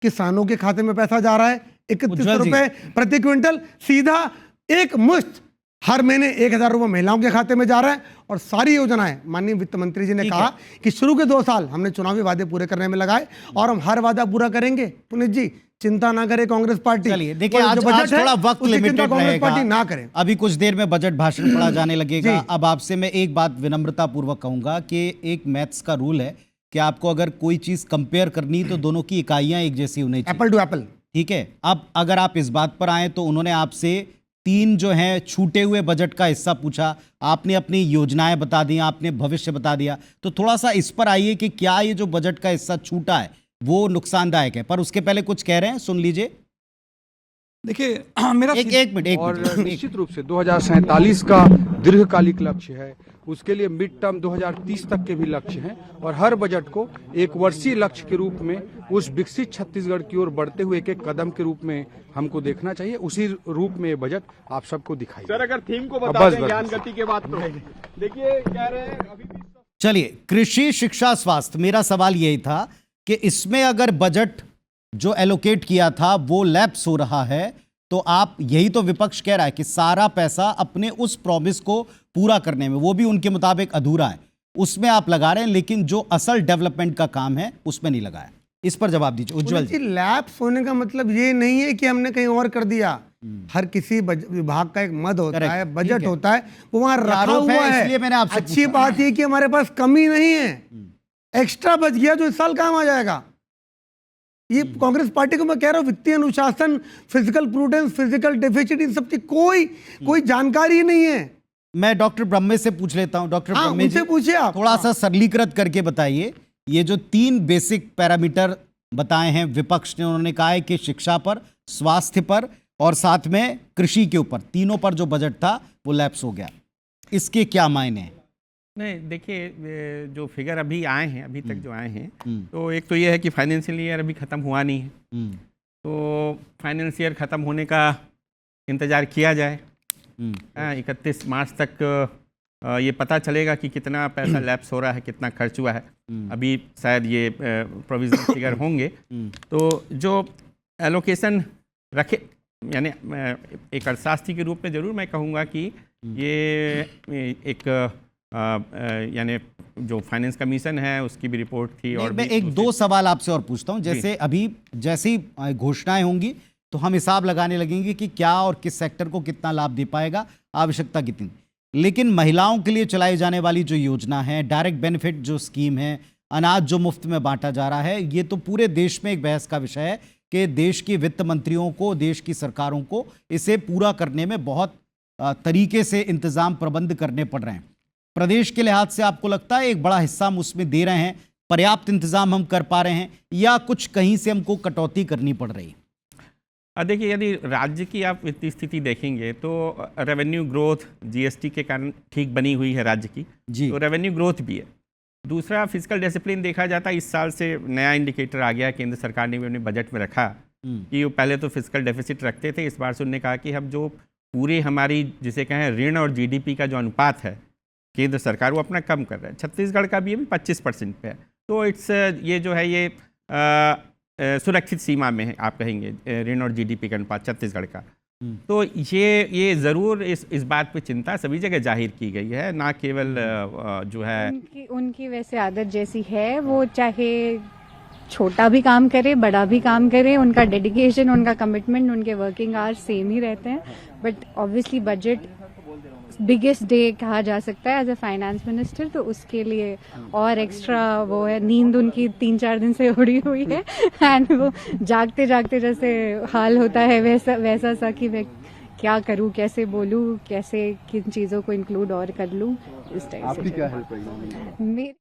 किसानों के खाते में पैसा जा रहा है 31 रुपए प्रति क्विंटल, सीधा एक मुश्त हर महीने 1,000 रुपये महिलाओं के खाते में जा रहा है और सारी योजनाएं माननीय वित्त मंत्री जी ने कहा कि शुरू के 2 साल हमने चुनावी वादे पूरे करने में लगाए और हम हर वादा पूरा करेंगे। पुनीत जी चिंता ना करे कांग्रेस पार्टी। चलिए देखिए, आज थोड़ा वक्त लिमिटेड कांग्रेस पार्टी रहेगा, ना करे। अभी कुछ देर में बजट भाषण पढ़ा जाने लगेगा। अब आपसे मैं एक बात विनम्रता पूर्वक कहूंगा कि एक मैथ्स का रूल है कि आपको अगर कोई चीज कंपेयर करनी तो दोनों की इकाइयां एक जैसी होनी चाहिए, एप्पल टू एप्पल। ठीक है। अब अगर आप इस बात पर आए तो उन्होंने आपसे 3 जो है छूटे हुए बजट का हिस्सा पूछा, आपने अपनी योजनाएं बता दी, आपने भविष्य बता दिया, तो थोड़ा सा इस पर आइए कि क्या ये जो बजट का हिस्सा छूटा है वो नुकसानदायक है। पर उसके पहले कुछ कह रहे हैं, सुन लीजिए। देखिए मेरा एक मिनट और निश्चित रूप से 2047 का दीर्घकालिक लक्ष्य है, उसके लिए मिड टर्म 2030 तक के भी लक्ष्य हैं और हर बजट को एक वर्षीय लक्ष्य के रूप में उस विकसित छत्तीसगढ़ की ओर बढ़ते हुए एक कदम के रूप में हमको देखना चाहिए। उसी रूप में ये बजट आप सबको दिखाई। सर अगर थीम को बता दें ज्ञान गति के बाद तो देखिए कह रहे हैं अभी। चलिए, कृषि, शिक्षा, स्वास्थ्य, मेरा सवाल यही था कि इसमें अगर बजट जो एलोकेट किया था वो लैप्स हो रहा है तो आप, यही तो विपक्ष कह रहा है कि सारा पैसा अपने उस प्रॉमिस को पूरा करने में, वो भी उनके मुताबिक अधूरा है, उसमें आप लगा रहे हैं, लेकिन जो असल डेवलपमेंट का काम है उसमें नहीं लगाया। इस पर जवाब दीजिए उज्जवल जी। लैप्स होने का मतलब ये नहीं है कि हमने कहीं और कर दिया। हर किसी विभाग का एक मद होता है, बजट होता है, वो वहां रखा हुआ है। इसलिए मैंने आपसे अच्छी बात ये कि हमारे पास कमी नहीं है, एक्स्ट्रा बच गया जो इस साल काम आ जाएगा। ये कांग्रेस पार्टी को मैं कह रहा हूँ, वित्तीय अनुशासन, फिजिकल प्रूडेंस, फिजिकल डेफिसिट, इन सब की कोई जानकारी ही नहीं है। मैं डॉक्टर ब्रह्मे से पूछ लेता हूं। डॉक्टर ब्रह्मे जी, पूछिए आप। थोड़ा सा सरलीकृत करके बताइए, ये जो 3 बेसिक पैरामीटर बताए हैं विपक्ष ने, उन्होंने कहा है कि शिक्षा पर, स्वास्थ्य पर और साथ में कृषि के ऊपर, तीनों पर जो बजट था वो लैप्स हो गया, इसके क्या मायने हैं? नहीं देखिए, जो फिगर अभी आए हैं, अभी तक जो आए हैं, तो एक तो ये है कि फाइनेंशियल ईयर अभी ख़त्म हुआ नहीं है, तो फाइनेंस ईयर ख़त्म होने का इंतज़ार किया जाए। 31 मार्च तक ये पता चलेगा कि कितना पैसा लैप्स हो रहा है, कितना खर्च हुआ है। अभी शायद ये प्रोविजनल फिगर होंगे, तो जो एलोकेशन रखे, यानी एक अर्थशास्त्री के रूप में ज़रूर मैं कहूँगा कि ये एक यानी जो फाइनेंस कमीशन है उसकी भी रिपोर्ट थी। और मैं 1-2 सवाल आपसे और पूछता हूं। जैसे अभी जैसी घोषणाएं होंगी तो हम हिसाब लगाने लगेंगे कि क्या और किस सेक्टर को कितना लाभ दे पाएगा, आवश्यकता कितनी। लेकिन महिलाओं के लिए चलाई जाने वाली जो योजना है, डायरेक्ट बेनिफिट जो स्कीम है, अनाज जो मुफ्त में बांटा जा रहा है, ये तो पूरे देश में एक बहस का विषय है कि देश की वित्त मंत्रियों को, देश की सरकारों को इसे पूरा करने में बहुत तरीके से इंतजाम प्रबंध करने पड़ रहे हैं। प्रदेश के लिहाज से आपको लगता है एक बड़ा हिस्सा हम उसमें दे रहे हैं, पर्याप्त इंतजाम हम कर पा रहे हैं, या कुछ कहीं से हमको कटौती करनी पड़ रही है? देखिए, यदि राज्य की आप वित्तीय स्थिति देखेंगे तो रेवेन्यू ग्रोथ जीएसटी के कारण ठीक बनी हुई है राज्य की जी, तो रेवेन्यू ग्रोथ भी है। दूसरा, फिजिकल डिसिप्लिन देखा जाता है, इस साल से नया इंडिकेटर आ गया, केंद्र सरकार ने भी अपने बजट में रखा कि वो पहले तो फिजिकल डेफिसिट रखते थे, इस बार से उन्होंने कहा कि हम जो पूरे हमारी जिसे कहें ऋण और जीडीपी का जो अनुपात है केंद्र सरकार, वो अपना कम कर रहा है। छत्तीसगढ़ का भी अभी 25% पे है, तो इट्स ये जो है ये सुरक्षित सीमा में है, आप कहेंगे ऋण और जीडीपी का अनुपात छत्तीसगढ़ का। तो ये ज़रूर इस बात पे चिंता सभी जगह जाहिर की गई है, ना केवल जो है उनकी वैसे आदत जैसी है, वो चाहे छोटा भी काम करे, बड़ा भी काम करे, उनका डेडिकेशन, उनका कमिटमेंट, उनके वर्किंग आवर्स सेम ही रहते हैं। But obviously budget biggest day कहा जा सकता है एज ए फाइनेंस मिनिस्टर, तो उसके लिए और एक्स्ट्रा वो है, नींद उनकी 3-4 दिन से उड़ी हुई है एंड वो जागते जागते जैसे हाल होता है वैसा सा कि मैं क्या करूं, कैसे बोलूं, कैसे किन चीज़ों को इंक्लूड और कर लूं, इस टाइप से। आपकी क्या हेल्प रही?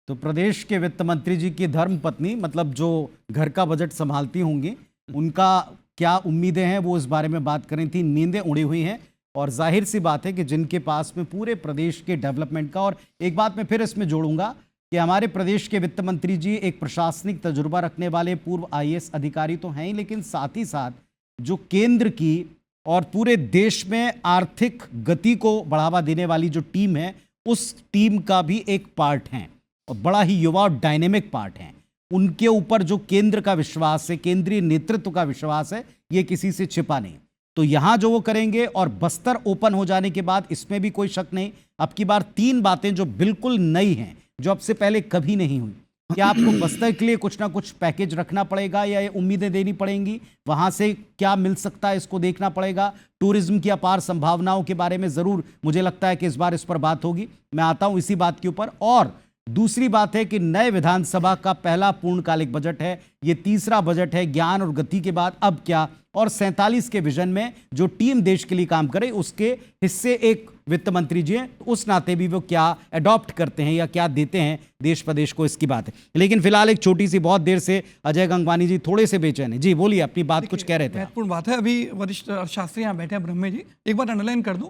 तो प्रदेश के वित्त मंत्री जी की धर्म पत्नी, मतलब जो घर का बजट संभालती होंगी, उनका क्या उम्मीदें हैं वो इस बारे में बात कर रही थी। नींदें उड़ी हुई हैं, और जाहिर सी बात है कि जिनके पास में पूरे प्रदेश के डेवलपमेंट का, और एक बात मैं फिर इसमें जोड़ूंगा कि हमारे प्रदेश के वित्त मंत्री जी एक प्रशासनिक तजुर्बा रखने वाले पूर्व आईएएस अधिकारी तो हैं ही, लेकिन साथ ही साथ जो केंद्र की और पूरे देश में आर्थिक गति को बढ़ावा देने वाली जो टीम है, उस टीम का भी एक पार्ट हैं, और बड़ा ही युवा और डायनेमिक पार्ट हैं। उनके ऊपर जो केंद्र का विश्वास है, केंद्रीय नेतृत्व का विश्वास है, ये किसी से छिपा नहीं। तो तो यहाँ जो वो करेंगे, और बस्तर ओपन हो जाने के बाद इसमें भी कोई शक नहीं, अब की बार 3 बातें जो बिल्कुल नई हैं, जो अब से पहले कभी नहीं हुई। क्या आपको बस्तर के लिए कुछ ना कुछ पैकेज रखना पड़ेगा या ये उम्मीदें देनी पड़ेंगी? वहां से क्या मिल सकता है इसको देखना पड़ेगा। टूरिज्म की अपार संभावनाओं के बारे में जरूर मुझे लगता है कि इस बार इस पर बात होगी। मैं आता हूं इसी बात के ऊपर। और दूसरी बात है कि नए विधानसभा का पहला पूर्णकालिक बजट है, ये तीसरा बजट है ज्ञान और गति के बाद। अब क्या, और 47 के विजन में जो टीम देश के लिए काम करे उसके हिस्से एक वित्त मंत्री जी हैं, उस नाते भी वो क्या अडॉप्ट करते हैं या क्या देते हैं देश प्रदेश को, इसकी बात है। लेकिन फिलहाल एक छोटी सी, बहुत देर से अजय गंगवानी जी थोड़े से बेचैन है। जी बोलिए, अपनी बात कुछ कह रहे थे। महत्वपूर्ण बात है। अभी वरिष्ठ शास्त्री यहाँ बैठे हैं ब्रह्मे जी, एक बार अंडरलाइन कर दूं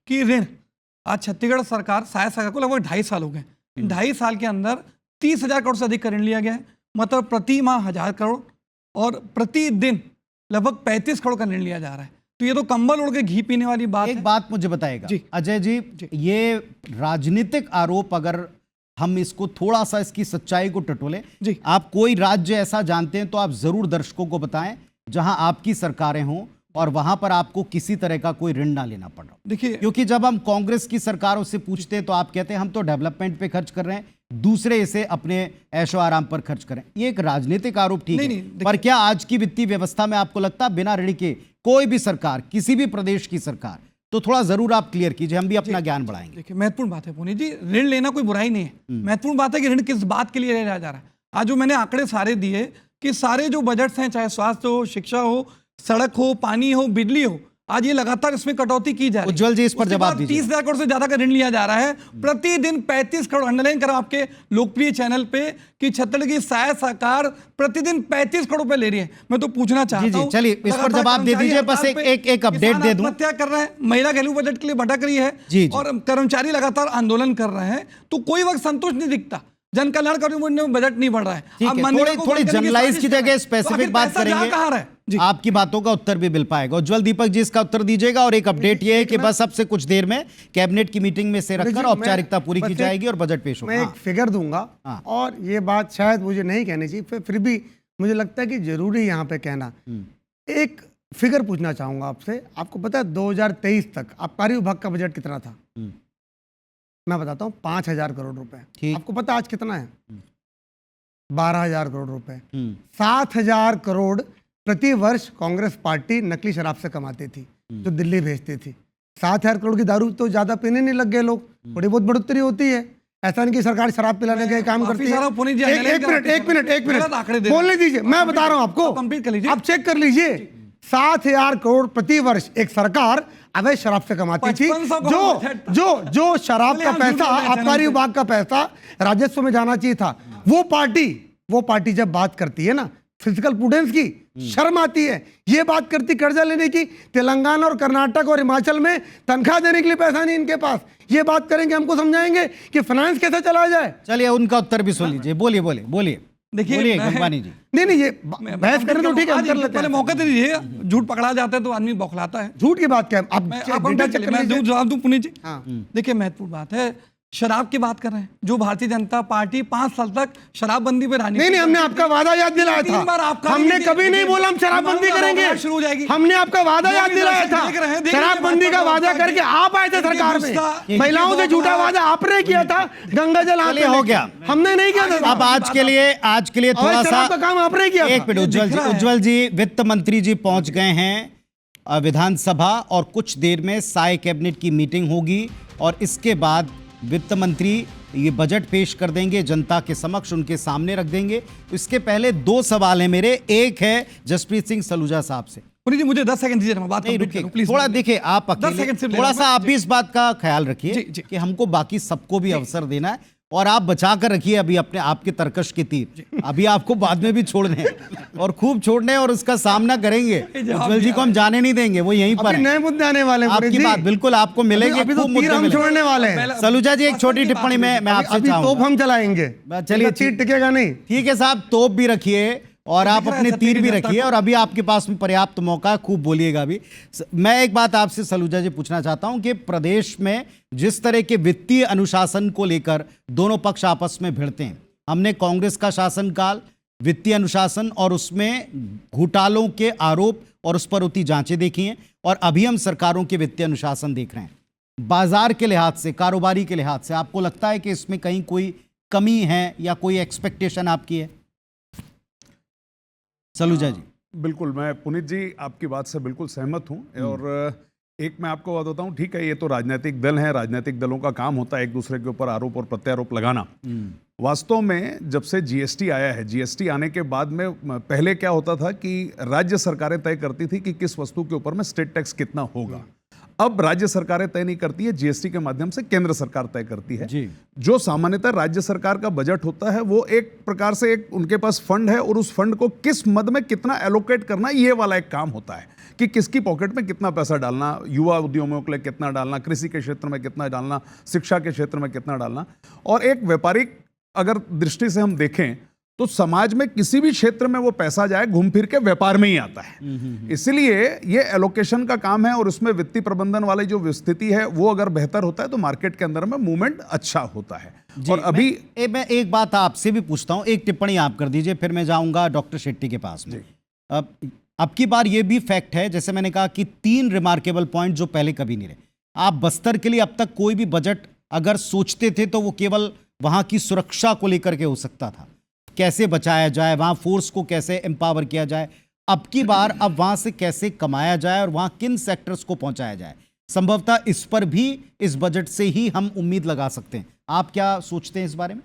कि ऋण आज छत्तीसगढ़ सरकार, शायद सरकार को लगभग 2.5 साल हो गए। 2.5 साल के अंदर 30,000 करोड़ से अधिक का ऋण लिया गया है, मतलब प्रति माह 1,000 करोड़ और प्रतिदिन लगभग 35 करोड़ का ऋण लिया जा रहा है। तो ये तो कंबल ओढ़ के घी पीने वाली बात है। एक बात मुझे बताएगा अजय जी, ये राजनीतिक आरोप, अगर हम इसको थोड़ा सा इसकी सच्चाई को टटोलें, आप कोई राज्य ऐसा जानते हैं तो आप जरूर दर्शकों को बताएं जहां आपकी सरकारें हों और वहां पर आपको किसी तरह का कोई ऋण ना लेना पड़ रहा। देखिए, क्योंकि जब हम कांग्रेस की सरकारों से पूछते हैं तो आप कहते हैं हम तो डेवलपमेंट पे खर्च कर रहे हैं, दूसरे इसे अपने ऐशो आराम पर खर्च करें। ये एक राजनीतिक आरोप, ठीक है, पर क्या आज की वित्तीय व्यवस्था में आपको लगता है बिना ऋण के कोई भी सरकार, किसी भी प्रदेश की सरकार, तो थोड़ा जरूर आप क्लियर कीजिए, हम भी अपना ज्ञान बढ़ाएंगे। देखिए, महत्वपूर्ण बात है पुनीत जी, ऋण लेना कोई बुराई नहीं है। महत्वपूर्ण बात है कि ऋण किस बात के लिए लिया जा रहा है। आज जो मैंने आंकड़े सारे दिए कि सारे जो बजट्स हैं, चाहे स्वास्थ्य हो, शिक्षा हो, सड़क हो, पानी हो, बिजली हो, आज ये लगातार इसमें कटौती की जा रही है। उज्जवल जी इस पर जवाब दीजिए। 30,000 करोड़ से ज्यादा का ऋण लिया जा रहा है, प्रतिदिन 35 करोड़। अंडरलाइन करो आपके लोकप्रिय चैनल पे कि छत्तीसगढ़ की सहायक सरकार प्रतिदिन 35 करोड़ रुपए ले रही है। मैं तो पूछना चाहता हूं, चलिए इस पर जवाब दे दीजिए, बस एक अपडेट दे दूं। आत्महत्या कर रहे हैं, महिला घरेलू बजट के लिए भटक रही है और कर्मचारी लगातार आंदोलन कर रहे हैं, तो कोई वक्त संतुष्ट नहीं दिखता। जन कल्याणकारी में बजट नहीं बढ़ रहा है। थोड़ी जनरलाइज की जगह स्पेसिफिक बात करेंगे, आपकी बातों का उत्तर भी मिल पाएगा। उज्जवल दीपक जी इसका उत्तर दीजिएगा। और एक अपडेट ये है कि बस अब से कुछ देर में कैबिनेट की मीटिंग में से रखकर औपचारिकता पूरी की जाएगी और बजट पेश होगा। मैं एक फिगर दूंगा और ये बात शायद मुझे नहीं कहनी चाहिए, फिर भी मुझे लगता है कि जरूरी यहाँ पे कहना। एक फिगर पूछना चाहूंगा आपसे। आपको पता है 2023 तक आबकारी विभाग का बजट कितना था? मैं बताता हूँ, 5,000 करोड़ रुपए। आपको पता आज कितना है? 12,000 करोड़ रुपए। 7,000 करोड़ प्रति वर्ष कांग्रेस पार्टी नकली शराब से कमाती थी, जो दिल्ली भेजती थी। 7,000 करोड़ की दारू तो ज्यादा पीने नहीं लग गए लोग, थोड़ी बहुत बढ़ोतरी होती है। ऐसा नहीं कि सरकार शराब पिलाने का काम करती है। एक मिनट बोलने दीजिए, मैं बता रहा हूँ आपको, आप चेक कर लीजिए। 7,000 करोड़ प्रति वर्ष एक सरकार अवैध शराब से कमाती थी। जो शराब का पैसा, आबकारी विभाग का पैसा राजस्व में जाना चाहिए था, वो पार्टी जब बात करती है ना फिजिकल प्रूडेंस की, शर्म आती है। ये बात करती कर्जा लेने की। तेलंगाना और कर्नाटक और हिमाचल में तनख्वाह देने के लिए पैसा नहीं इनके पास। ये बात करेंगे, हमको समझाएंगे कि फाइनेंस कैसे चला जाए। चलिए उनका उत्तर भी सुन लीजिए। बोलिए देखिए गंगवानी जी। नहीं ये बहस करें तो ठीक है, कर लेते हैं। मौका दे दीजिए। झूठ पकड़ा जाता है तो आदमी बौखलाता है। झूठ की बात क्या है? मैं जवाब दूं पुनीत जी। देखिए, महत्वपूर्ण बात है, शराब की बात कर रहे हैं। जो भारतीय जनता पार्टी 5 साल तक शराबबंदी पे रानी, नहीं हमने आपका वादा याद दिलाया था। हमने कभी नहीं बोला हम शराबबंदी करेंगे, शुरू हो जाएगी। हमने आपका वादा याद दिलाया था। शराबबंदी का वादा करके आप आए थे सरकार में। महिलाओं से झूठा वादा आपने किया था, गंगा जल आपने हो गया, हमने नहीं किया था। अब आज के लिए थोड़ा सा काम आपने किया। एक मिनट, उज्जवल जी, वित्त मंत्री जी पहुंच गए हैं विधानसभा और कुछ देर में साय कैबिनेट की मीटिंग होगी और इसके बाद वित्त मंत्री ये बजट पेश कर देंगे, जनता के समक्ष उनके सामने रख देंगे। इसके पहले 2 सवाल हैं मेरे। एक है जसप्रीत सिंह सलूजा साहब से। जी मुझे 10 सेकंड दीजिए, मैं बात करूं। थोड़ा देखिए, आप अकेले थोड़ा सा आप भी इस बात का ख्याल रखिए कि हमको बाकी सबको भी अवसर देना है और आप बचा कर रखिए अभी अपने आपके तर्कश के तीर। अभी आपको बाद में भी छोड़ने हैं और खूब छोड़ने हैं और उसका सामना करेंगे। उज्जवल जी को हम जाने नहीं देंगे, वो यहीं पर नए मुद्दे आने वाले हैं। आपकी बात बिल्कुल आपको मिलेंगे, खूब मुद्दे हम छोड़ने वाले हैं। सलूजा जी, एक छोटी टिप्पणी में मैं आपसे चाहूंगा। तोप हम चलाएंगे, चलिए चीट टिकेगा नहीं। ठीक है साहब, तोप भी रखिए और आप अपने तीर भी रखिए और अभी आपके पास में पर्याप्त मौका है, खूब बोलिएगा भी। मैं एक बात आपसे सलूजा जी पूछना चाहता हूं कि प्रदेश में जिस तरह के वित्तीय अनुशासन को लेकर दोनों पक्ष आपस में भिड़ते हैं, हमने कांग्रेस का शासनकाल, वित्तीय अनुशासन और उसमें घोटालों के आरोप और उस पर होती जांचें देखी हैं, और अभी हम सरकारों के वित्तीय अनुशासन देख रहे हैं। बाजार के लिहाज से, कारोबारी के लिहाज से आपको लगता है कि इसमें कहीं कोई कमी है या कोई एक्सपेक्टेशन आपकी है? सलूजा जी। बिल्कुल, मैं पुनीत जी आपकी बात से बिल्कुल सहमत हूं। और एक मैं आपको बात बताऊं, ठीक है, ये तो राजनीतिक दल है, राजनीतिक दलों का काम होता है एक दूसरे के ऊपर आरोप और प्रत्यारोप लगाना। वास्तव में जब से जीएसटी आया है, जीएसटी आने के बाद में पहले क्या होता था कि राज्य सरकारें तय करती थी कि किस वस्तु के ऊपर में स्टेट टैक्स कितना होगा। अब राज्य सरकारें तय नहीं करती है, जीएसटी के माध्यम से केंद्र सरकार तय करती है। जो सामान्यतः राज्य सरकार का बजट होता है वो एक प्रकार से एक उनके पास फंड है, और उस फंड को किस मद में कितना एलोकेट करना, ये वाला एक काम होता है कि किसकी पॉकेट में कितना पैसा डालना, युवा उद्यमियों के लिए कितना डालना, कृषि के क्षेत्र में कितना डालना, शिक्षा के क्षेत्र में कितना डालना। और एक व्यापारिक अगर दृष्टि से हम देखें तो समाज में किसी भी क्षेत्र में वो पैसा जाए घूम फिर के व्यापार में ही आता है। इसलिए ये एलोकेशन का काम है, और उसमें वित्तीय प्रबंधन वाली जो स्थिति है वो अगर बेहतर होता है तो मार्केट के अंदर में मूवमेंट अच्छा होता है। और अभी मैं एक बात आपसे भी पूछता हूं, एक टिप्पणी आप कर दीजिए, फिर मैं जाऊंगा डॉक्टर शेट्टी के पास में। अब की बार ये भी फैक्ट है, जैसे मैंने कहा कि 3 रिमार्केबल पॉइंट जो पहले कभी नहीं रहे। आप बस्तर के लिए अब तक कोई भी बजट अगर सोचते थे तो वो केवल वहां की सुरक्षा को लेकर के हो सकता था, कैसे बचाया जाए, वहां फोर्स को कैसे एम्पावर किया जाए। अब की बार अब वहां से कैसे कमाया जाए और वहां किन सेक्टर्स को पहुंचाया जाए, संभवतः इस पर भी इस बजट से ही हम उम्मीद लगा सकते हैं। आप क्या सोचते हैं इस बारे में?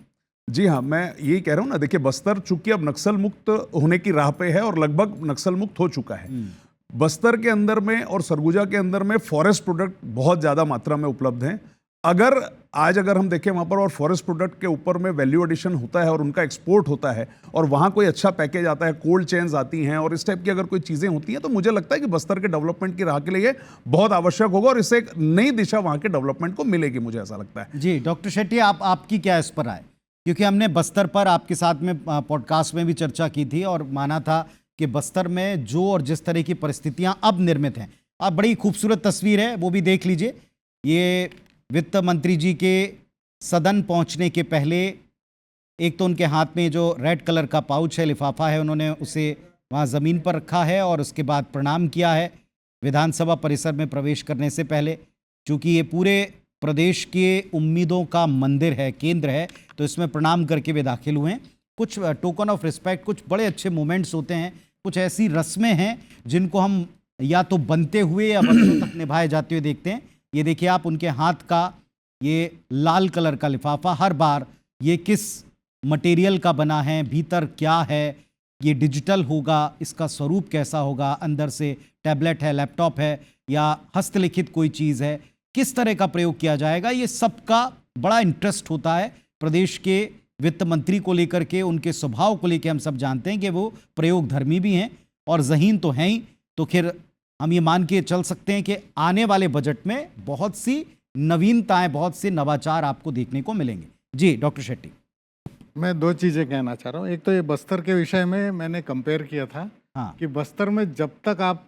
जी हाँ, मैं यही कह रहा हूं ना। देखिए, बस्तर चूंकि अब नक्सल मुक्त होने की राह पे है और लगभग नक्सल मुक्त हो चुका है। बस्तर के अंदर में और सरगुजा के अंदर में फॉरेस्ट प्रोडक्ट बहुत ज़्यादा मात्रा में उपलब्ध हैं। अगर हम देखें वहाँ पर, और फॉरेस्ट प्रोडक्ट के ऊपर में वैल्यू एडिशन होता है और उनका एक्सपोर्ट होता है, और वहाँ कोई अच्छा पैकेज आता है, कोल्ड चेन्स आती हैं, और इस टाइप की अगर कोई चीज़ें होती हैं, तो मुझे लगता है कि बस्तर के डेवलपमेंट की राह के लिए बहुत आवश्यक होगा, और इससे एक नई दिशा वहाँ के डेवलपमेंट को मिलेगी, मुझे ऐसा लगता है। जी डॉक्टर शेट्टी, आपकी क्या इस पर राय? क्योंकि हमने बस्तर पर आपके साथ में पॉडकास्ट में भी चर्चा की थी और माना था कि बस्तर में जो और जिस तरह की परिस्थितियां अब निर्मित हैं, अब बड़ी खूबसूरत तस्वीर है, वो भी देख लीजिए। ये वित्त मंत्री जी के सदन पहुंचने के पहले एक तो उनके हाथ में जो रेड कलर का पाउच है, लिफाफा है, उन्होंने उसे वहां ज़मीन पर रखा है और उसके बाद प्रणाम किया है विधानसभा परिसर में प्रवेश करने से पहले। चूँकि ये पूरे प्रदेश के उम्मीदों का मंदिर है, केंद्र है, तो इसमें प्रणाम करके वे दाखिल हुए हैं। कुछ टोकन ऑफ रिस्पेक्ट, कुछ बड़े अच्छे मोमेंट्स होते हैं, कुछ ऐसी रस्में हैं जिनको हम या तो बनते हुए या वर्षों तक निभाए जाते हुए देखते हैं। ये देखिए आप, उनके हाथ का ये लाल कलर का लिफाफा, हर बार ये किस मटेरियल का बना है, भीतर क्या है, ये डिजिटल होगा, इसका स्वरूप कैसा होगा, अंदर से टैबलेट है, लैपटॉप है या हस्तलिखित कोई चीज़ है, किस तरह का प्रयोग किया जाएगा, ये सबका बड़ा इंटरेस्ट होता है प्रदेश के वित्त मंत्री को लेकर के। उनके स्वभाव को लेकर हम सब जानते हैं कि वो प्रयोग धर्मी भी हैं और ज़हीन तो हैं ही। तो फिर हम ये मान के चल सकते हैं कि आने वाले बजट में बहुत सी नवीनताएं, बहुत से नवाचार आपको देखने को मिलेंगे। जी डॉक्टर शेट्टी। मैं 2 चीज़ें कहना चाह रहा हूँ। एक तो ये बस्तर के विषय में मैंने कंपेयर किया था कि बस्तर में जब तक आप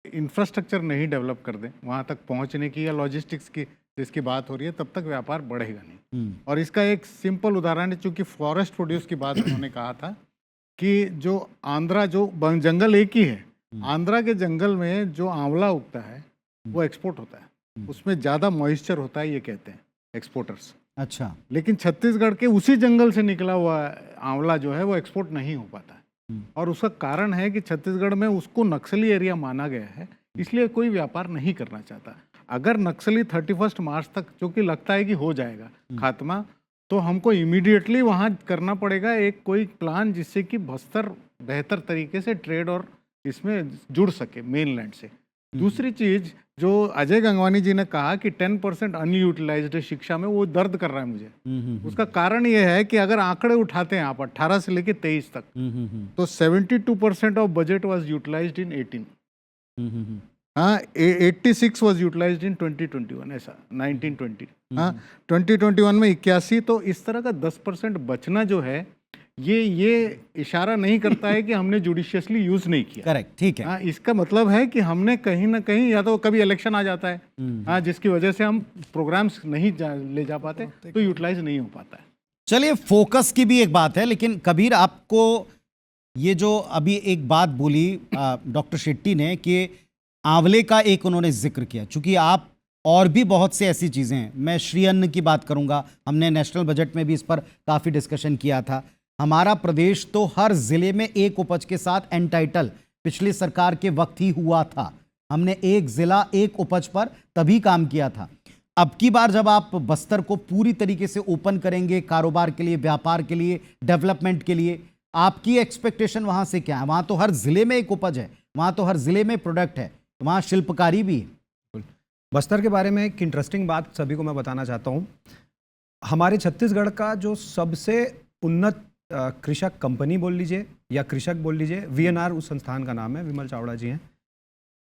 इंफ्रास्ट्रक्चर नहीं डेवलप कर दें, वहाँ तक पहुँचने की या लॉजिस्टिक्स की जिसकी बात हो रही है, तब तक व्यापार बढ़ेगा नहीं। और इसका एक सिंपल उदाहरण है, चूँकि फॉरेस्ट प्रोड्यूस की बात उन्होंने कहा था कि जो आंध्रा, जो जंगल एक ही है, आंध्रा के जंगल में जो आंवला उगता है वो एक्सपोर्ट होता है, उसमें ज़्यादा मॉइस्चर होता है, ये कहते हैं एक्सपोर्टर्स। अच्छा। लेकिन छत्तीसगढ़ के उसी जंगल से निकला हुआ आंवला जो है वो एक्सपोर्ट नहीं हो पाता है, और उसका कारण है कि छत्तीसगढ़ में उसको नक्सली एरिया माना गया है, इसलिए कोई व्यापार नहीं करना चाहता। अगर नक्सली 31 मार्च तक, जो कि लगता है कि हो जाएगा खात्मा, तो हमको इमीडिएटली वहाँ करना पड़ेगा एक कोई प्लान जिससे कि बस्तर बेहतर तरीके से ट्रेड और इसमें जुड़ सके मेनलैंड से। दूसरी चीज़ जो अजय गंगवानी जी ने कहा कि 10% अनयूटिलाइज्ड है शिक्षा में, वो दर्द कर रहा है मुझे। उसका कारण ये है कि अगर आंकड़े उठाते हैं आप 18 से लेके 23 तक, तो 72% ऑफ बजट वाज यूटिलाइज्ड इन 18। हाँ, 86 वाज यूटिलाइज्ड इन 2021, ऐसा 1920। हाँ, 2021 में 81। तो इस तरह का 10% बचना जो है, ये इशारा नहीं करता है कि हमने जुडिशियसली यूज नहीं किया। करेक्ट, ठीक है। हाँ, इसका मतलब है कि हमने कहीं ना कहीं, या तो कभी इलेक्शन आ जाता है, हाँ, जिसकी वजह से हम प्रोग्राम्स नहीं ले जा पाते, तो यूटिलाइज नहीं हो पाता है। चलिए, फोकस की भी एक बात है, लेकिन कबीर, आपको ये जो अभी एक बात बोली डॉक्टर शेट्टी ने कि आंवले का एक उन्होंने जिक्र किया, चूंकि आप और भी बहुत से ऐसी चीज़ें हैं, मैं श्री अन्न की बात करूंगा, हमने नेशनल बजट में भी इस पर काफ़ी डिस्कशन किया था। हमारा प्रदेश तो हर ज़िले में एक उपज के साथ एंटाइटल पिछली सरकार के वक्त ही हुआ था। हमने एक ज़िला एक उपज पर तभी काम किया था। अब की बार जब आप बस्तर को पूरी तरीके से ओपन करेंगे कारोबार के लिए, व्यापार के लिए, डेवलपमेंट के लिए, आपकी एक्सपेक्टेशन वहाँ से क्या है? वहाँ तो हर ज़िले में एक उपज है, वहाँ तो हर ज़िले में प्रोडक्ट है, वहाँ शिल्पकारी भी है। बस्तर के बारे में एक इंटरेस्टिंग बात सभी को मैं बताना चाहता हूँ। हमारे छत्तीसगढ़ का जो सबसे उन्नत कृषक कंपनी बोल लीजिए या कृषक बोल लीजिए, VNR उस संस्थान का नाम है, विमल चावड़ा जी हैं,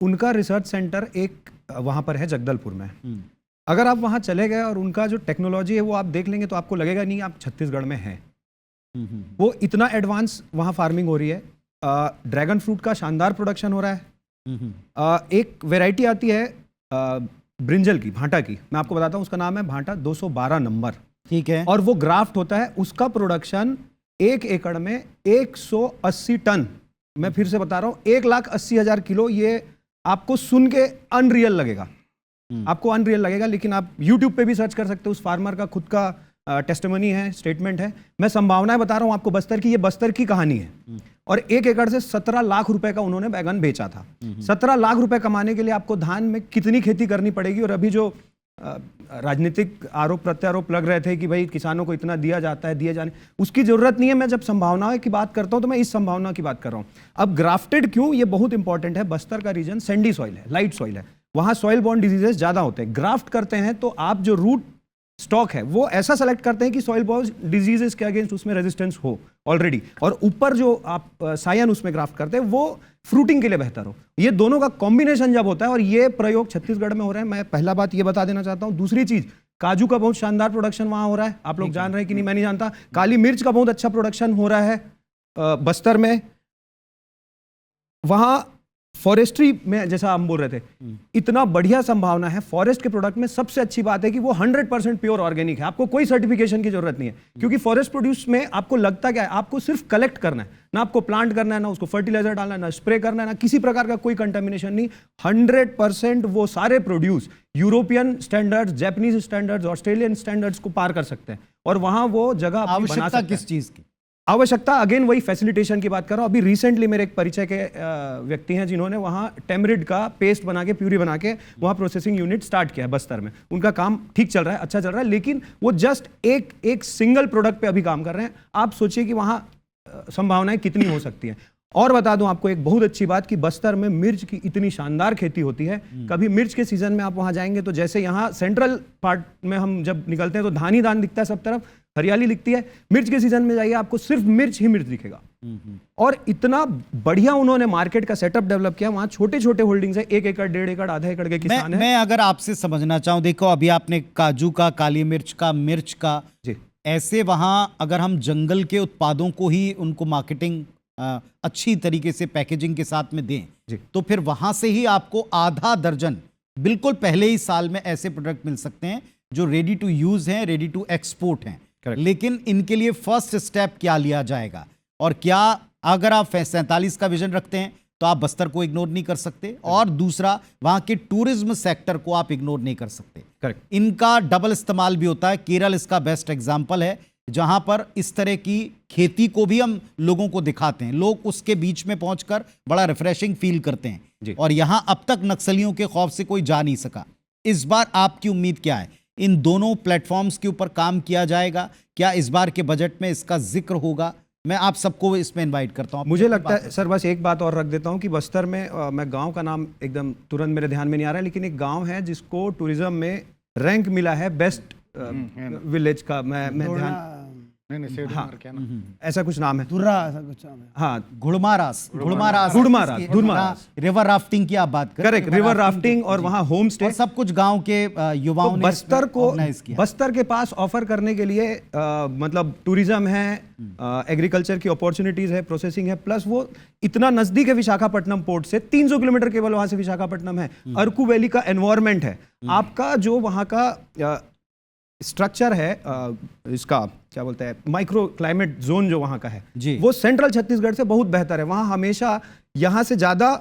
उनका रिसर्च सेंटर एक वहाँ पर है जगदलपुर में। अगर आप वहाँ चले गए और उनका जो टेक्नोलॉजी है वो आप देख लेंगे तो आपको लगेगा नहीं आप छत्तीसगढ़ में हैं। वो इतना एडवांस वहाँ फार्मिंग हो रही है। ड्रैगन फ्रूट का शानदार प्रोडक्शन हो रहा है। एक वैरायटी आती है ब्रिंजल की, भांटा की, मैं आपको बताता हूँ, उसका नाम है भांटा 212 नंबर। ठीक है। और वो ग्राफ्ट होता है, उसका प्रोडक्शन 1 एकड़ में 180 टन, मैं फिर से बता रहा हूँ 1,80,000 किलो। ये आपको सुन के अनरियल लगेगा, आपको अनरियल लगेगा, लेकिन आप YouTube पे भी सर्च कर सकते हो। उस फार्मर का खुद का टेस्टिमनी है, स्टेटमेंट है। मैं संभावनाएं बता रहा हूँ आपको बस्तर की, ये बस्तर की कहानी है। और 1 एकड़ से 17 लाख रुपए का उन्होंने बैगन बेचा था। 17 लाख रुपए कमाने के लिए आपको धान में कितनी खेती करनी पड़ेगी? और अभी जो राजनीतिक आरोप प्रत्यारोप लग रहे थे कि भाई किसानों को इतना दिया जाता है, दिए जाने, उसकी जरूरत नहीं है। मैं जब संभावनाओं की बात करता हूं तो मैं इस संभावना की बात कर रहा हूं। अब ग्राफ्टेड क्यों, ये बहुत इंपॉर्टेंट है। बस्तर का रीजन सैंडी सॉइल है, लाइट सॉइल है, वहां सॉइल बॉर्न डिजीजेस ज्यादा होते हैं। ग्राफ्ट करते हैं तो आप जो रूट स्टॉक है वो ऐसा सेलेक्ट करते हैं कि सॉइल बॉर्न डिजीजेस के अगेंस्ट उसमें रेजिस्टेंस हो ऑलरेडी, और ऊपर जो आप सायन उसमें ग्राफ्ट करते हैं वो फ्रूटिंग के लिए बेहतर हो। ये दोनों का कॉम्बिनेशन जब होता है, और ये प्रयोग छत्तीसगढ़ में हो रहा है, मैं पहला बात ये बता देना चाहता हूँ। दूसरी चीज, काजू का बहुत शानदार प्रोडक्शन वहां हो रहा है, आप लोग जान रहे हैं कि नहीं मैं नहीं जानता। काली मिर्च का बहुत अच्छा प्रोडक्शन हो रहा है बस्तर में। वहां फॉरेस्ट्री में, जैसा हम बोल रहे थे, इतना बढ़िया संभावना है। फॉरेस्ट के प्रोडक्ट में सबसे अच्छी बात है कि वो 100% प्योर ऑर्गेनिक है, आपको कोई सर्टिफिकेशन की जरूरत नहीं है। क्योंकि फॉरेस्ट प्रोड्यूस में आपको लगता क्या है, आपको सिर्फ कलेक्ट करना है, ना आपको प्लांट करना है, ना उसको फर्टिलाइजर डालना है, ना स्प्रे करना है, ना किसी प्रकार का कोई कंटामिनेशन नहीं। 100% वो सारे produce European standards, Japanese standards, Australian standards को पार कर सकते हैं। और वहां वो जगह आवश्यकता किस चीज की? आवश्यकता अगेन वही फैसिलिटेशन की बात कर रहा हूँ। अभी रिसेंटली मेरे एक परिचय के व्यक्ति हैं जिन्होंने वहाँ टेमरिड का पेस्ट बना के, प्यूरी बना के वहाँ प्रोसेसिंग यूनिट स्टार्ट किया है बस्तर में। उनका काम ठीक चल रहा है, अच्छा चल रहा है, लेकिन वो जस्ट एक सिंगल प्रोडक्ट पे अभी काम कर रहे हैं। आप सोचिए कि वहाँ संभावनाएं कितनी हो सकती हैं। और बता दूं आपको एक बहुत अच्छी बात कि बस्तर में मिर्च की इतनी शानदार खेती होती है। कभी मिर्च के सीजन में आप वहां जाएंगे तो जैसे यहाँ सेंट्रल पार्ट में हम जब निकलते हैं तो धान ही धान दिखता है, सब तरफ हरियाली दिखती है। मिर्च के सीजन में जाइए, आपको सिर्फ मिर्च ही मिर्च दिखेगा। और इतना बढ़िया उन्होंने मार्केट का सेटअप डेवलप किया। वहां छोटे छोटे होल्डिंग्स है, 1 एकड़, 1.5 एकड़, आधा एकड़ के किसान है। मैं अगर आपसे समझना चाहूं, देखो अभी आपने काजू का, काली मिर्च का, मिर्च का, ऐसे वहां अगर हम जंगल के उत्पादों को ही उनको मार्केटिंग अच्छी तरीके से पैकेजिंग के साथ में दें तो फिर वहां से ही आपको आधा दर्जन बिल्कुल पहले ही साल में ऐसे प्रोडक्ट मिल सकते हैं जो रेडी टू यूज हैं, रेडी टू एक्सपोर्ट हैं। लेकिन इनके लिए फर्स्ट स्टेप क्या लिया जाएगा? और क्या अगर आप 47 का विजन रखते हैं तो आप बस्तर को इग्नोर नहीं कर सकते, और दूसरा वहां के टूरिज्म सेक्टर को आप इग्नोर नहीं कर सकते। करेक्ट। इनका डबल इस्तेमाल भी होता है। केरल इसका बेस्ट एग्जाम्पल है, जहां पर इस तरह की खेती को भी हम लोगों को दिखाते हैं। लोग उसके बीच में पहुंचकर बड़ा रिफ्रेशिंग फील करते हैं। और यहां अब तक नक्सलियों के खौफ से कोई जा नहीं सका। इस बार आपकी उम्मीद क्या है? इन दोनों प्लेटफॉर्म्स के ऊपर काम किया जाएगा? क्या इस बार के बजट में इसका जिक्र होगा? मैं आप सबको इसमें इनवाइट करता हूं। मुझे लगता है सर, बस एक बात और रख देता हूं कि बस्तर में मैं गांव का नाम एकदम तुरंत मेरे ध्यान में नहीं आ रहा है, लेकिन एक गांव है जिसको टूरिज्म में रैंक मिला है बेस्ट विलेज का। मैं ध्यान नहीं, हाँ, ऐसा कुछ नाम है, ऐसा कुछ नाम है। हाँ, घुड़मारास रिवर राफ्टिंग की आप बात करें। करेक्ट, रिवर राफ्टिंग और वहाँ होम स्टे, सब कुछ गांव के युवाओं ने बस्तर को, बस्तर के पास ऑफर करने के लिए मतलब टूरिज्म है, एग्रीकल्चर की अपॉर्चुनिटीज है, प्रोसेसिंग है, प्लस वो इतना नजदीक है विशाखापट्टनम पोर्ट से, 300 किलोमीटर केवल वहां से विशाखापट्टनम है। अरकू वैली का एनवायरमेंट है, आपका जो वहां का स्ट्रक्चर है इसका क्या बोलते हैं माइक्रो क्लाइमेट जोन जो वहाँ का है जी। वो सेंट्रल छत्तीसगढ़ से बहुत बेहतर है। वहाँ हमेशा यहाँ से ज़्यादा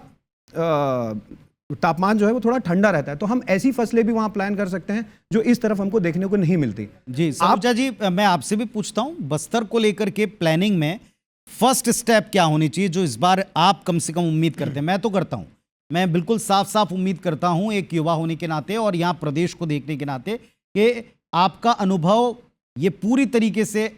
तापमान जो है वो थोड़ा ठंडा रहता है, तो हम ऐसी फसलें भी वहाँ प्लान कर सकते हैं जो इस तरफ हमको देखने को नहीं मिलती। जी सरोजा जी, मैं आपसे भी पूछता हूँ, बस्तर को लेकर के प्लानिंग में फर्स्ट स्टेप क्या होनी चाहिए जो इस बार आप कम से कम उम्मीद करते हैं? मैं तो करता हूँ, मैं बिल्कुल साफ साफ उम्मीद करता हूँ एक युवा होने के नाते और यहाँ प्रदेश को देखने के नाते कि आपका अनुभव ये पूरी तरीके से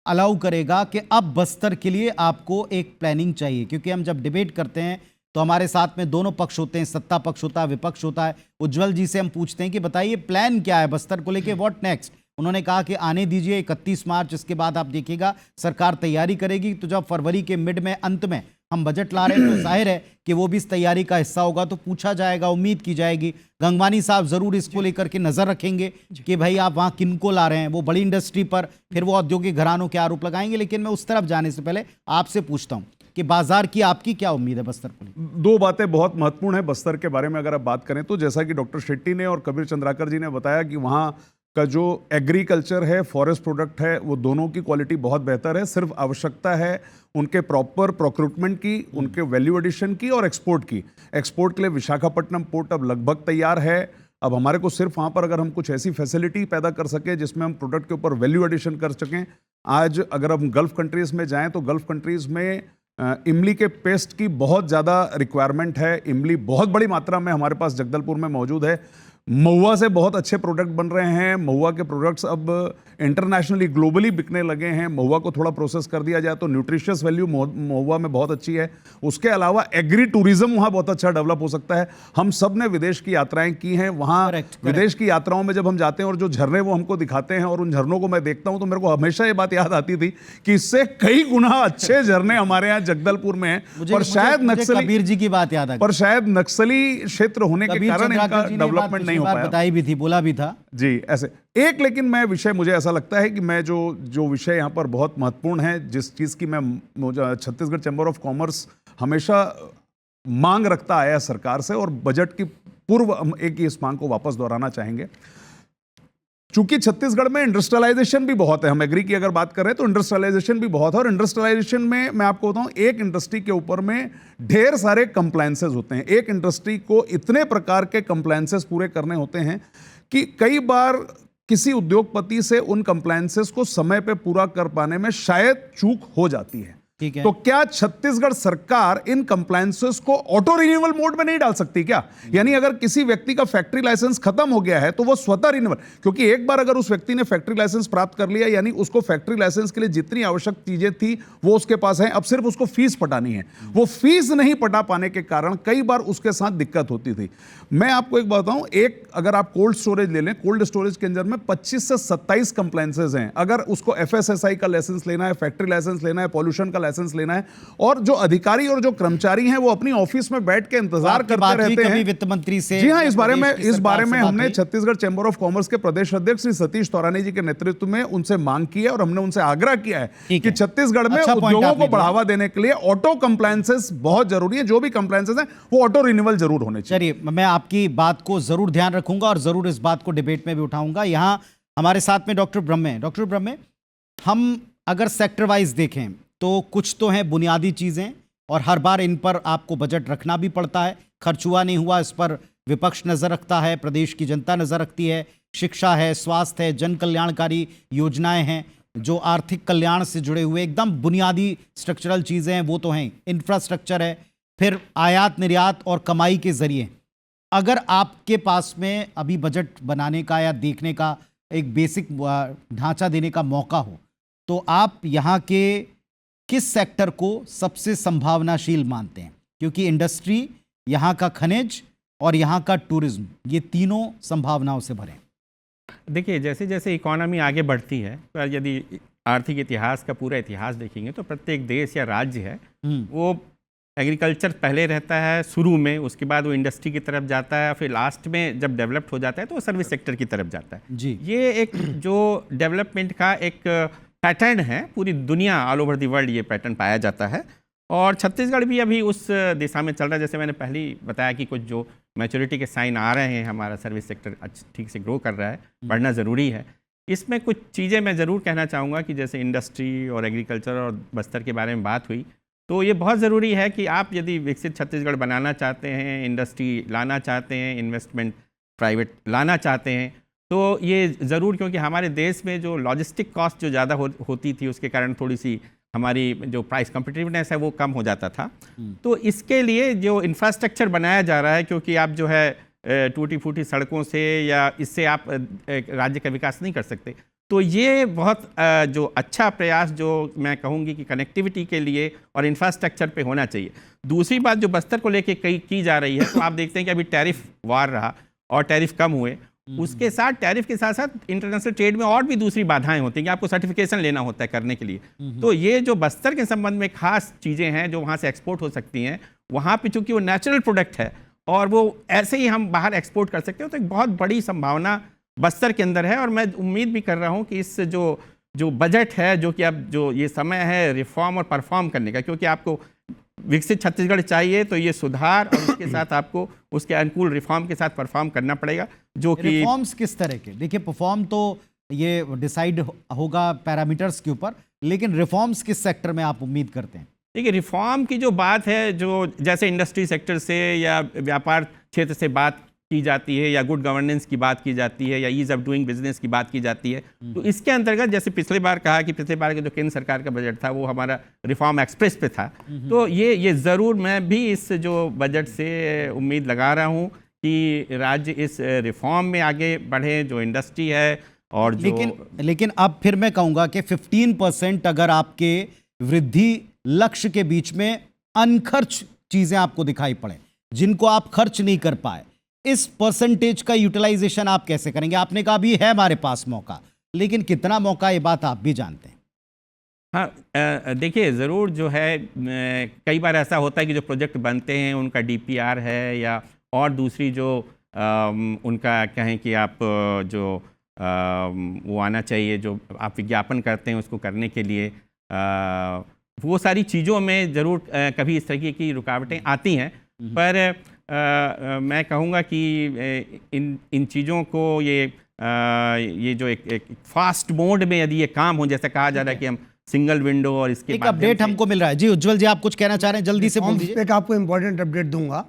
अलाउ करेगा कि अब बस्तर के लिए आपको एक प्लानिंग चाहिए। क्योंकि हम जब डिबेट करते हैं तो हमारे साथ में दोनों पक्ष होते हैं, सत्ता पक्ष होता है, विपक्ष होता है। उज्जवल जी से हम पूछते हैं कि बताइए प्लान क्या है बस्तर को लेके, व्हाट नेक्स्ट? उन्होंने कहा कि आने दीजिए 31 मार्च, इसके बाद आप देखिएगा सरकार तैयारी करेगी। तो जब फरवरी के मिड में अंत में हम बजट ला रहे हैं तो जाहिर है कि वो भी इस तैयारी का हिस्सा होगा, तो पूछा जाएगा, उम्मीद की जाएगी। गंगवानी साहब जरूर इसको लेकर के नजर रखेंगे कि भाई आप वहाँ किनको ला रहे हैं, वो बड़ी इंडस्ट्री पर, फिर वो औद्योगिक घरानों के आरोप लगाएंगे। लेकिन मैं उस तरफ जाने से पहले आपसे पूछता हूँ कि बाजार की आपकी क्या उम्मीद है बस्तर को लेकर? दो बातें बहुत महत्वपूर्ण है बस्तर के बारे में अगर आप बात करें तो, जैसा कि डॉक्टर शेट्टी ने और कबीर चंद्राकर जी ने बताया कि वहाँ का जो एग्रीकल्चर है, फॉरेस्ट प्रोडक्ट है, वो दोनों की क्वालिटी बहुत बेहतर है। सिर्फ आवश्यकता है उनके प्रॉपर प्रोक्रूटमेंट की, उनके वैल्यू एडिशन की और एक्सपोर्ट की। एक्सपोर्ट के लिए विशाखापट्टनम पोर्ट अब लगभग तैयार है। अब हमारे को सिर्फ वहाँ पर अगर हम कुछ ऐसी फैसिलिटी पैदा कर सकें जिसमें हम प्रोडक्ट के ऊपर वैल्यू एडिशन कर सकें। आज अगर हम गल्फ कंट्रीज़ में जाएँ तो गल्फ कंट्रीज़ में इमली के पेस्ट की बहुत ज़्यादा रिक्वायरमेंट है। इमली बहुत बड़ी मात्रा में हमारे पास जगदलपुर में मौजूद है। महुआ से बहुत अच्छे प्रोडक्ट बन रहे हैं। महुआ के प्रोडक्ट्स अब इंटरनेशनली ग्लोबली बिकने लगे हैं। महुआ को थोड़ा प्रोसेस कर दिया जाए तो न्यूट्रिशियस वैल्यू महुआ में बहुत अच्छी है। उसके अलावा एग्री टूरिज्म वहाँ बहुत अच्छा डेवलप हो सकता है। हम सब ने विदेश की यात्राएं की हैं। वहाँ विदेश की यात्राओं में जब हम जाते हैं और जो झरने वो हमको दिखाते हैं और उन झरनों को मैं देखता हूँ तो मेरे को हमेशा ये बात याद आती थी कि इससे कई गुना अच्छे झरने हमारे यहाँ जगदलपुर में हैं। और शायद नक्सली, कबीर जी की बात याद आ गई, पर शायद नक्सली क्षेत्र होने के कारण इनका डेवलपमेंट नहीं हो पाया। बताई भी थी, बोला भी था जी ऐसे एक। लेकिन मैं विषय, मुझे ऐसा लगता है कि मैं जो विषय यहाँ पर बहुत महत्वपूर्ण है, जिस चीज़ की मैं छत्तीसगढ़ चैम्बर ऑफ कॉमर्स हमेशा मांग रखता आया सरकार से और बजट की पूर्व हम एक इस मांग को वापस दोहराना चाहेंगे। चूंकि छत्तीसगढ़ में इंडस्ट्रियलाइजेशन भी बहुत है, हम एग्री की अगर बात करें तो इंडस्ट्रियलाइजेशन भी बहुत है। और इंडस्ट्रियलाइजेशन में मैं आपको बताऊं, एक इंडस्ट्री के ऊपर में ढेर सारे कंप्लायंसेस होते हैं। एक इंडस्ट्री को इतने प्रकार के कंप्लायंसेस पूरे करने होते हैं कि कई बार किसी उद्योगपति से उन कंप्लायंसेस को समय पे पूरा कर पाने में शायद चूक हो जाती है। ठीक है। तो क्या छत्तीसगढ़ सरकार इन कंप्लायंसेस को ऑटो रिन्यूअल मोड में नहीं डाल सकती क्या? यानी अगर किसी व्यक्ति का फैक्ट्री लाइसेंस खत्म हो गया है तो वो स्वतः रिन्यूअल, क्योंकि एक बार अगर उस व्यक्ति ने फैक्ट्री लाइसेंस प्राप्त कर लिया यानी उसको फैक्ट्री लाइसेंस के लिए जितनी आवश्यक चीजें थी वो उसके पास है, अब सिर्फ उसको फीस पटानी है। वो फीस नहीं पटा पाने के कारण कई बार उसके साथ दिक्कत होती थी। मैं आपको एक बात बताऊं, एक अगर आप कोल्ड स्टोरेज ले लें, कोल्ड स्टोरेज के अंदर में 25 से 27 कंप्लायंसेस हैं। अगर उसको FSSAI का लाइसेंस लेना है, फैक्ट्री लाइसेंस लेना है, पॉल्यूशन का लाइसेंस लेना है, और जो अधिकारी और जो कर्मचारी हैं वो अपनी ऑफिस में बैठ के इंतजार करते रहते हैं वित्त मंत्री से। जी हाँ, इस बारे में हमने छत्तीसगढ़ चैम्बर ऑफ कॉमर्स के प्रदेश अध्यक्ष श्री सतीश तौरानी जी के नेतृत्व में उनसे मांग की है और हमने उनसे आग्रह किया है कि छत्तीसगढ़ में उद्योगों को बढ़ावा देने के लिए ऑटो कंप्लायंसेस बहुत जरूरी है। जो भी कंप्लायंसेस हैं वो ऑटो रिन्यूअल जरूर होने चाहिए। चलिए, मैं आपकी बात को जरूर ध्यान रखूंगा और जरूर इस बात को डिबेट में भी उठाऊंगा। यहाँ हमारे साथ में डॉक्टर ब्रह्मे। डॉक्टर ब्रह्मे, हम अगर सेक्टर वाइज देखें तो कुछ तो हैं बुनियादी चीज़ें और हर बार इन पर आपको बजट रखना भी पड़ता है। खर्च हुआ नहीं हुआ इस पर विपक्ष नज़र रखता है, प्रदेश की जनता नज़र रखती है। शिक्षा है, स्वास्थ्य है, जन कल्याणकारी योजनाएं हैं, जो आर्थिक कल्याण से जुड़े हुए एकदम बुनियादी स्ट्रक्चरल चीज़ें हैं वो तो हैं। इंफ्रास्ट्रक्चर है, फिर आयात निर्यात और कमाई के ज़रिए अगर आपके पास में अभी बजट बनाने का या देखने का एक बेसिक ढांचा देने का मौका हो तो आप यहाँ के किस सेक्टर को सबसे संभावनाशील मानते हैं? क्योंकि इंडस्ट्री, यहाँ का खनिज और यहाँ का टूरिज्म, ये तीनों संभावनाओं से भरे। देखिए, जैसे जैसे इकोनॉमी आगे बढ़ती है, पर यदि आर्थिक इतिहास का पूरा इतिहास देखेंगे तो प्रत्येक देश या राज्य है वो एग्रीकल्चर पहले रहता है शुरू में, उसके बाद वो इंडस्ट्री की तरफ जाता है, फिर लास्ट में जब डेवलप्ड हो जाता है तो वो सर्विस सेक्टर की तरफ जाता है जी। ये एक जो डेवलपमेंट का एक पैटर्न है, पूरी दुनिया ऑल ओवर द वर्ल्ड ये पैटर्न पाया जाता है और छत्तीसगढ़ भी अभी उस दिशा में चल रहा है। जैसे मैंने पहले ही बताया कि कुछ जो मैच्योरिटी के साइन आ रहे हैं, हमारा सर्विस सेक्टर ठीक से ग्रो कर रहा है, बढ़ना ज़रूरी है। इसमें कुछ चीज़ें मैं ज़रूर कहना चाहूँगा कि जैसे इंडस्ट्री और एग्रीकल्चर और बस्तर के बारे में बात हुई, तो ये बहुत ज़रूरी है कि आप यदि विकसित छत्तीसगढ़ बनाना चाहते हैं, इंडस्ट्री लाना चाहते हैं, इन्वेस्टमेंट प्राइवेट लाना चाहते हैं, तो ये ज़रूर, क्योंकि हमारे देश में जो लॉजिस्टिक कॉस्ट जो ज़्यादा होती थी उसके कारण थोड़ी सी हमारी जो प्राइस कम्पिटिटिवनेस है वो कम हो जाता था। तो इसके लिए जो इंफ्रास्ट्रक्चर बनाया जा रहा है, क्योंकि आप जो है टूटी फूटी सड़कों से या इससे आप राज्य का विकास नहीं कर सकते, तो ये बहुत जो अच्छा प्रयास जो मैं कहूँगी कि कनेक्टिविटी के लिए और इंफ्रास्ट्रक्चर पे होना चाहिए। दूसरी बात जो बस्तर को लेके की जा रही है, तो आप देखते हैं कि अभी टैरिफ वार रहा और टैरिफ कम हुए, उसके साथ टैरिफ के साथ साथ इंटरनेशनल ट्रेड में और भी दूसरी बाधाएं होती हैं कि आपको सर्टिफिकेशन लेना होता है करने के लिए। तो ये जो बस्तर के संबंध में खास चीज़ें हैं जो वहाँ से एक्सपोर्ट हो सकती हैं, वहाँ पे चूँकि वो नेचुरल प्रोडक्ट है और वो ऐसे ही हम बाहर एक्सपोर्ट कर सकते हो, तो एक बहुत बड़ी संभावना बस्तर के अंदर है। और मैं उम्मीद भी कर रहा हूँ कि इस जो बजट है, जो कि अब जो ये समय है रिफॉर्म और परफॉर्म करने का, क्योंकि आपको विकसित छत्तीसगढ़ चाहिए तो ये सुधार और उसके साथ आपको उसके अनुकूल रिफॉर्म के साथ परफॉर्म करना पड़ेगा। जो कि रिफॉर्म्स किस तरह के, देखिए परफॉर्म तो ये डिसाइड होगा पैरामीटर्स के ऊपर, लेकिन रिफॉर्म्स किस सेक्टर में आप उम्मीद करते हैं? देखिए रिफॉर्म की जो बात है, जो जैसे इंडस्ट्री सेक्टर से या व्यापार क्षेत्र से बात की जाती है या गुड गवर्नेंस की बात की जाती है या ईज ऑफ डूइंग बिजनेस की बात की जाती है, तो इसके अंतर्गत जैसे पिछले बार कहा कि पिछले बार के जो केंद्र सरकार का बजट था वो हमारा रिफॉर्म एक्सप्रेस पे था, तो ये ज़रूर मैं भी इस जो बजट से उम्मीद लगा रहा हूँ कि राज्य इस रिफॉर्म में आगे बढ़े, जो इंडस्ट्री है और जो लेकिन अब फिर मैं कहूँगा कि 15% अगर आपके वृद्धि लक्ष्य के बीच में अनखर्च चीज़ें आपको दिखाई पड़े, जिनको आप खर्च नहीं कर पाए, इस परसेंटेज का यूटिलाइजेशन आप कैसे करेंगे? आपने कहा अभी है हमारे पास मौका, लेकिन कितना मौका, ये बात आप भी जानते हैं। हाँ, देखिए ज़रूर जो है कई बार ऐसा होता है कि जो प्रोजेक्ट बनते हैं उनका डीपीआर है या और दूसरी जो उनका कहें कि आप जो वो आना चाहिए, जो आप विज्ञापन करते हैं उसको करने के लिए, वो सारी चीज़ों में ज़रूर कभी इस तरीके की रुकावटें आती हैं। पर मैं कहूँगा कि इन चीज़ों को ये जो एक फास्ट मोड में यदि ये काम हो, जैसा कहा जा रहा है कि हम सिंगल विंडो और इसके एक अपडेट हमको मिल रहा है। जी उज्जवल जी, आप कुछ कहना चाह रहे हैं, जल्दी से बोल दीजिए। एक आपको इंपॉर्टेंट अपडेट दूंगा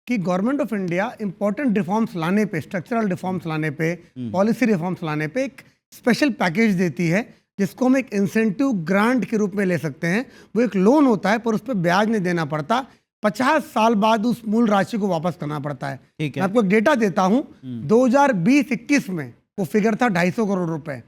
कि government of India important reforms लाने पे, स्ट्रक्चरल रिफॉर्म्स लाने पे, पॉलिसी रिफॉर्म्स लाने पे एक स्पेशल पैकेज देती है, जिसको हम एक इंसेंटिव ग्रांट के रूप में ले सकते हैं। वो एक लोन होता है पर उस पर ब्याज नहीं देना पड़ता, 50 साल बाद उस मूल राशि को वापस करना पड़ता है। मैं आपको एक डेटा देता हूं, 2020-21 में वो फिगर था 250 करोड़ रुपए।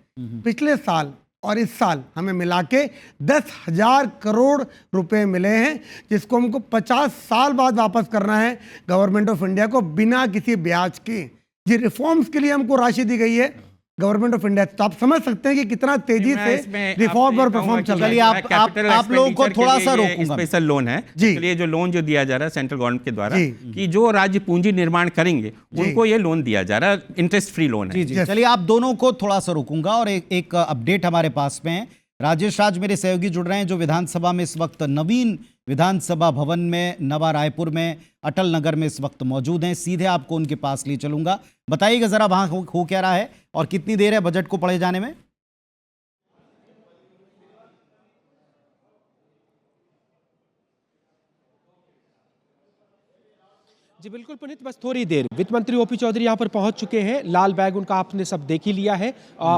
पिछले साल और इस साल हमें मिला के 10,000 करोड़ रुपए मिले हैं, जिसको हमको 50 साल बाद वापस करना है गवर्नमेंट ऑफ इंडिया को, बिना किसी ब्याज के। जी रिफॉर्म्स के लिए हमको राशि दी गई है गवर्नमेंट ऑफ इंडिया, तो आप समझ सकते हैं कि कितना तेजी से रिफॉर्म और परफॉर्म चल रहा है। आप लोगों को थोड़ा सा रोकूंगा। स्पेशल लोन है जी, ये जो लोन जो दिया जा रहा है सेंट्रल गवर्नमेंट के द्वारा कि जो राज्य पूंजी निर्माण करेंगे उनको ये लोन दिया जा रहा है, इंटरेस्ट फ्री लोन है। जी चलिए, आप दोनों को थोड़ा सा रोकूंगा और एक अपडेट हमारे पास में है। राजेश राज मेरे सहयोगी जुड़ रहे हैं, जो विधानसभा में इस वक्त नवीन विधानसभा भवन में नवा रायपुर में अटल नगर में इस वक्त मौजूद हैं। सीधे आपको उनके पास ले चलूंगा। बताइएगा जरा वहां हो क्या रहा है और कितनी देर है बजट को पढ़े जाने में? जी बिल्कुल पुनीत, बस थोड़ी देर वित्त मंत्री ओपी चौधरी यहाँ पर पहुँच चुके हैं। लाल बैग उनका आपने सब देख ही लिया है।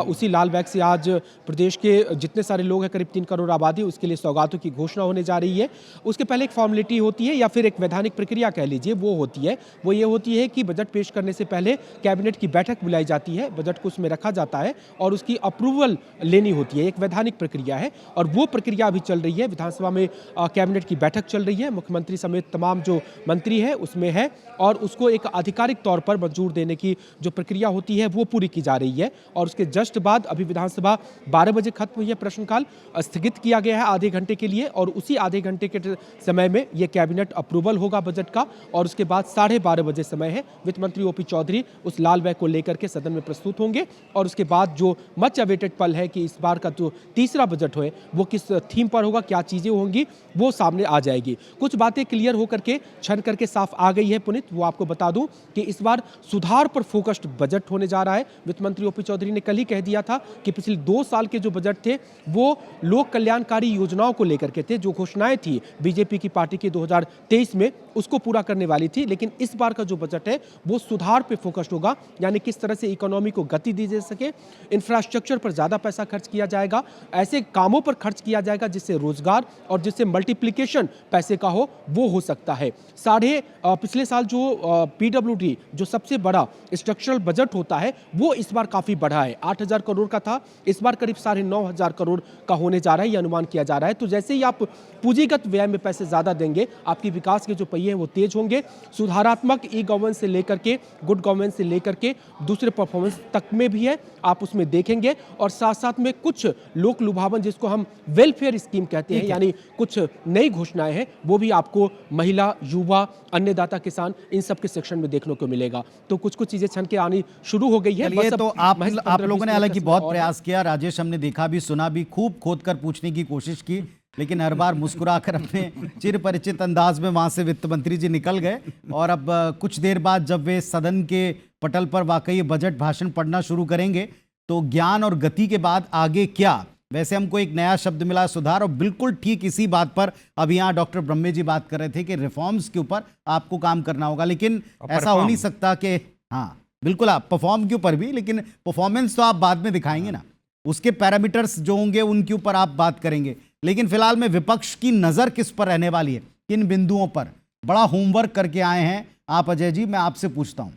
उसी लाल बैग से आज प्रदेश के जितने सारे लोग हैं, करीब 3 करोड़ आबादी, उसके लिए सौगातों की घोषणा होने जा रही है। उसके पहले एक फॉर्मेलिटी होती है या फिर एक वैधानिक प्रक्रिया कह लीजिए, वो होती है। वो ये होती है कि बजट पेश करने से पहले कैबिनेट की बैठक बुलाई जाती है, बजट को उसमें रखा जाता है और उसकी अप्रूवल लेनी होती है। एक वैधानिक प्रक्रिया है और वो प्रक्रिया अभी चल रही है। विधानसभा में कैबिनेट की बैठक चल रही है, मुख्यमंत्री समेत तमाम जो मंत्री है उसमें है और उसको एक आधिकारिक तौर पर मंजूर देने की जो प्रक्रिया होती है वो पूरी की जा रही है। और उसके जस्ट बाद अभी विधानसभा 12 बजे खत्म हुई है, प्रश्नकाल स्थगित किया गया है आधे घंटे के लिए और उसी आधे घंटे के समय में ये कैबिनेट अप्रूवल होगा बजट का। और उसके बाद 12:30 बजे समय है, वित्त मंत्री ओपी चौधरी उस लाल बैग को लेकर के सदन में प्रस्तुत होंगे और उसके बाद जो मच अवेटेड पल है कि इस बार का जो तीसरा बजट है वो किस थीम पर होगा, क्या चीजें होंगी, वो सामने आ जाएगी। कुछ बातें क्लियर होकर के छन करके साफ आ गई है है पुनीत, वो आपको बता दूं कि इस बार सुधार पर फोकस्ड बजट होने जा रहा है। वित्त मंत्री ओपी चौधरी ने कल ही कह दिया था कि पिछले 2 साल के जो बजट थे वो लोक कल्याणकारी योजनाओं को लेकर के थे, जो घोषणाएं थी बीजेपी की पार्टी की 2023 में, उसको पूरा करने वाली थी। लेकिन इस बार का जो बजट है वो सुधार पे फोकस्ड होगा, यानी किस तरह से इकोनॉमी को गति दी जा सके, इंफ्रास्ट्रक्चर पर ज्यादा पैसा खर्च किया जाएगा, ऐसे कामों पर खर्च किया जाएगा जिससे रोजगार और जिससे मल्टीप्लिकेशन पैसे का हो सकता है। पिछले साल जो पीडब्ल्यूडी जो सबसे बड़ा स्ट्रक्चरल बजट होता है वो इस बार काफी बढ़ा है, 8,000 करोड़ का था, इस बार करीब 9,500 करोड़ का होने जा रहा है, यह अनुमान किया जा रहा है। तो जैसे ही आप पूंजीगत व्यय में पैसे ज्यादा देंगे, आपकी विकास के जो पहिए हैं वो तेज होंगे। सुधारात्मक ई गवर्नेंस से लेकर के गुड गवर्नेंस से लेकर के दूसरे परफॉर्मेंस तक में भी है, आप उसमें देखेंगे। और साथ साथ में कुछ लोक लुभावन जिसको हम वेलफेयर स्कीम कहते हैं, यानी कुछ नई घोषणाएं हैं, वो भी आपको महिला, युवा, अन्नदाता, किसान, इन सब के सेक्शन में देखने को मिलेगा। तो कुछ चीजें छन के आनी शुरू हो गई है। ये तो आप लोगों ने हालांकि बहुत प्रयास किया, राजेश, हमने देखा भी, सुना भी, खूब खोद कर पूछने की कोशिश की, लेकिन हर बार मुस्कुराकर अपने चिर परिचित अंदाज में वहां से वित्त मंत्री जी निकल गए। और अब कुछ देर बाद जब वे सदन के पटल पर वाकई बजट भाषण पढ़ना शुरू करेंगे तो ज्ञान और गति के बाद आगे क्या, वैसे हमको एक नया शब्द मिला, सुधार। और बिल्कुल ठीक इसी बात पर अभी यहाँ डॉक्टर ब्रह्मे जी बात कर रहे थे कि रिफॉर्म्स के ऊपर आपको काम करना होगा, लेकिन ऐसा हो नहीं सकता कि हाँ बिल्कुल आप परफॉर्म के ऊपर भी, लेकिन परफॉर्मेंस तो आप बाद में दिखाएंगे ना, उसके पैरामीटर्स जो होंगे उनके ऊपर आप बात करेंगे। लेकिन फिलहाल में विपक्ष की नज़र किस पर रहने वाली है, किन बिंदुओं पर? बड़ा होमवर्क करके आए हैं आप अजय जी, मैं आपसे पूछता हूँ,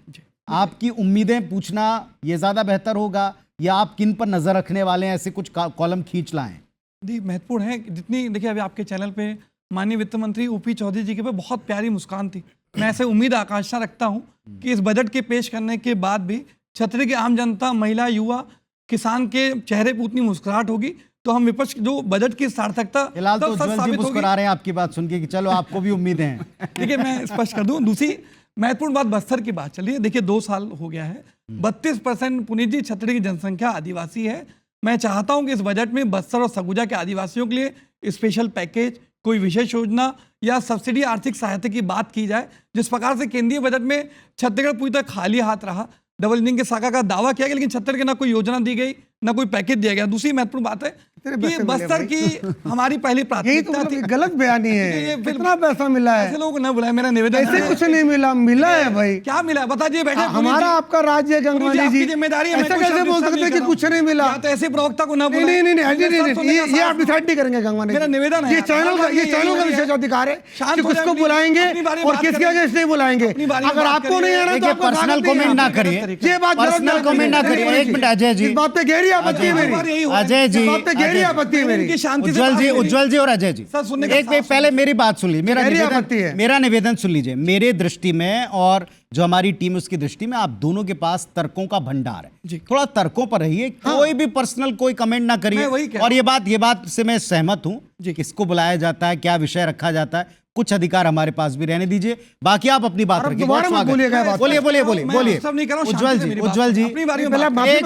आपकी उम्मीदें पूछना ये ज़्यादा बेहतर होगा या आप किन पर नज़र रखने वाले हैं, ऐसे कुछ कॉलम खींच लाएं? जी महत्वपूर्ण है जितनी, देखिए अभी आपके चैनल पे माननीय वित्त मंत्री ओपी चौधरी जी के पे बहुत प्यारी मुस्कान थी। मैं ऐसे उम्मीद आकांक्षा रखता हूँ कि इस बजट के पेश करने के बाद भी छतरी की आम जनता, महिला, युवा, किसान के चेहरे पर उतनी मुस्कुराहट होगी तो हम विपक्ष जो बजट की सार्थकता फिलहाल तो उज्ज्वल जी मुस्कुरा रहे हैं आपकी बात सुन के कि चलो आपको भी उम्मीदें हैं। देखिए मैं स्पष्ट कर दूं, दूसरी महत्वपूर्ण बात बस्तर की बात चलिए। देखिए 2 साल हो गया है, 32% पुनीत जी छतरी की जनसंख्या आदिवासी है। मैं चाहता हूं कि इस बजट में बस्तर और सरगुजा के आदिवासियों के लिए स्पेशल पैकेज, कोई विशेष योजना या सब्सिडी आर्थिक सहायता की बात की जाए। जिस प्रकार से केंद्रीय बजट में छत्तीसगढ़ पूरी तरह खाली हाथ रहा, डबल इंजन के शाखा का दावा किया गया, लेकिन छत्तीसगढ़ के ना कोई योजना दी गई, ना कोई पैकेज दिया गया। दूसरी महत्वपूर्ण बात है कि बस्तर की हमारी पहली प्राथमिकता थी। गलत बयानी है, कितना पैसा मिला है? ऐसे लोगों को ना बुलाया, मेरा निवेदन ऐसे कुछ नहीं मिला, मिला है भाई। क्या मिला बताइए, बैठे हमारा आपका राज्य है गंगवानी जी, जिम्मेदारी है, ऐसा कैसे बोल सकते हैं कि कुछ नहीं मिला? तो ऐसे प्रवक्ता को ना नहीं, ये आप डिसाइड नहीं करेंगे गंगवानी। मेरा निवेदन है, ये चैनल का विशेष अधिकार है कि किसको बुलाएंगे और किसके अगेंस्ट नहीं बुलाएंगे। अगर आपको नहीं आ रहा तो पर्सनल कमेंट ना करिए, ये बात पर्सनल कमेंट ना करिए। एक मिनट अजय जी, इस बात पे गहरी आपत्ति है मेरी, अजय जी, इस बात पे गहरी आपत्ति है मेरी। उज्ज्वल जी और अजय जी, एक पहले मेरी बात सुन लीजिए, मेरा निवेदन सुन लीजिए। मेरे दृष्टि में और जो हमारी टीम उसकी दृष्टि में आप दोनों के पास तर्कों का भंडार है, थोड़ा तर्कों पर रहिए, कोई भी पर्सनल कोई कमेंट ना करिए। और ये बात से मैं सहमत हूं, किसको बुलाया जाता है, क्या विषय रखा जाता है, कुछ अधिकार हमारे पास भी रहने दीजिए, बाकी आप अपनी बात रखिए। बोलिए उज्ज्वल जी, एक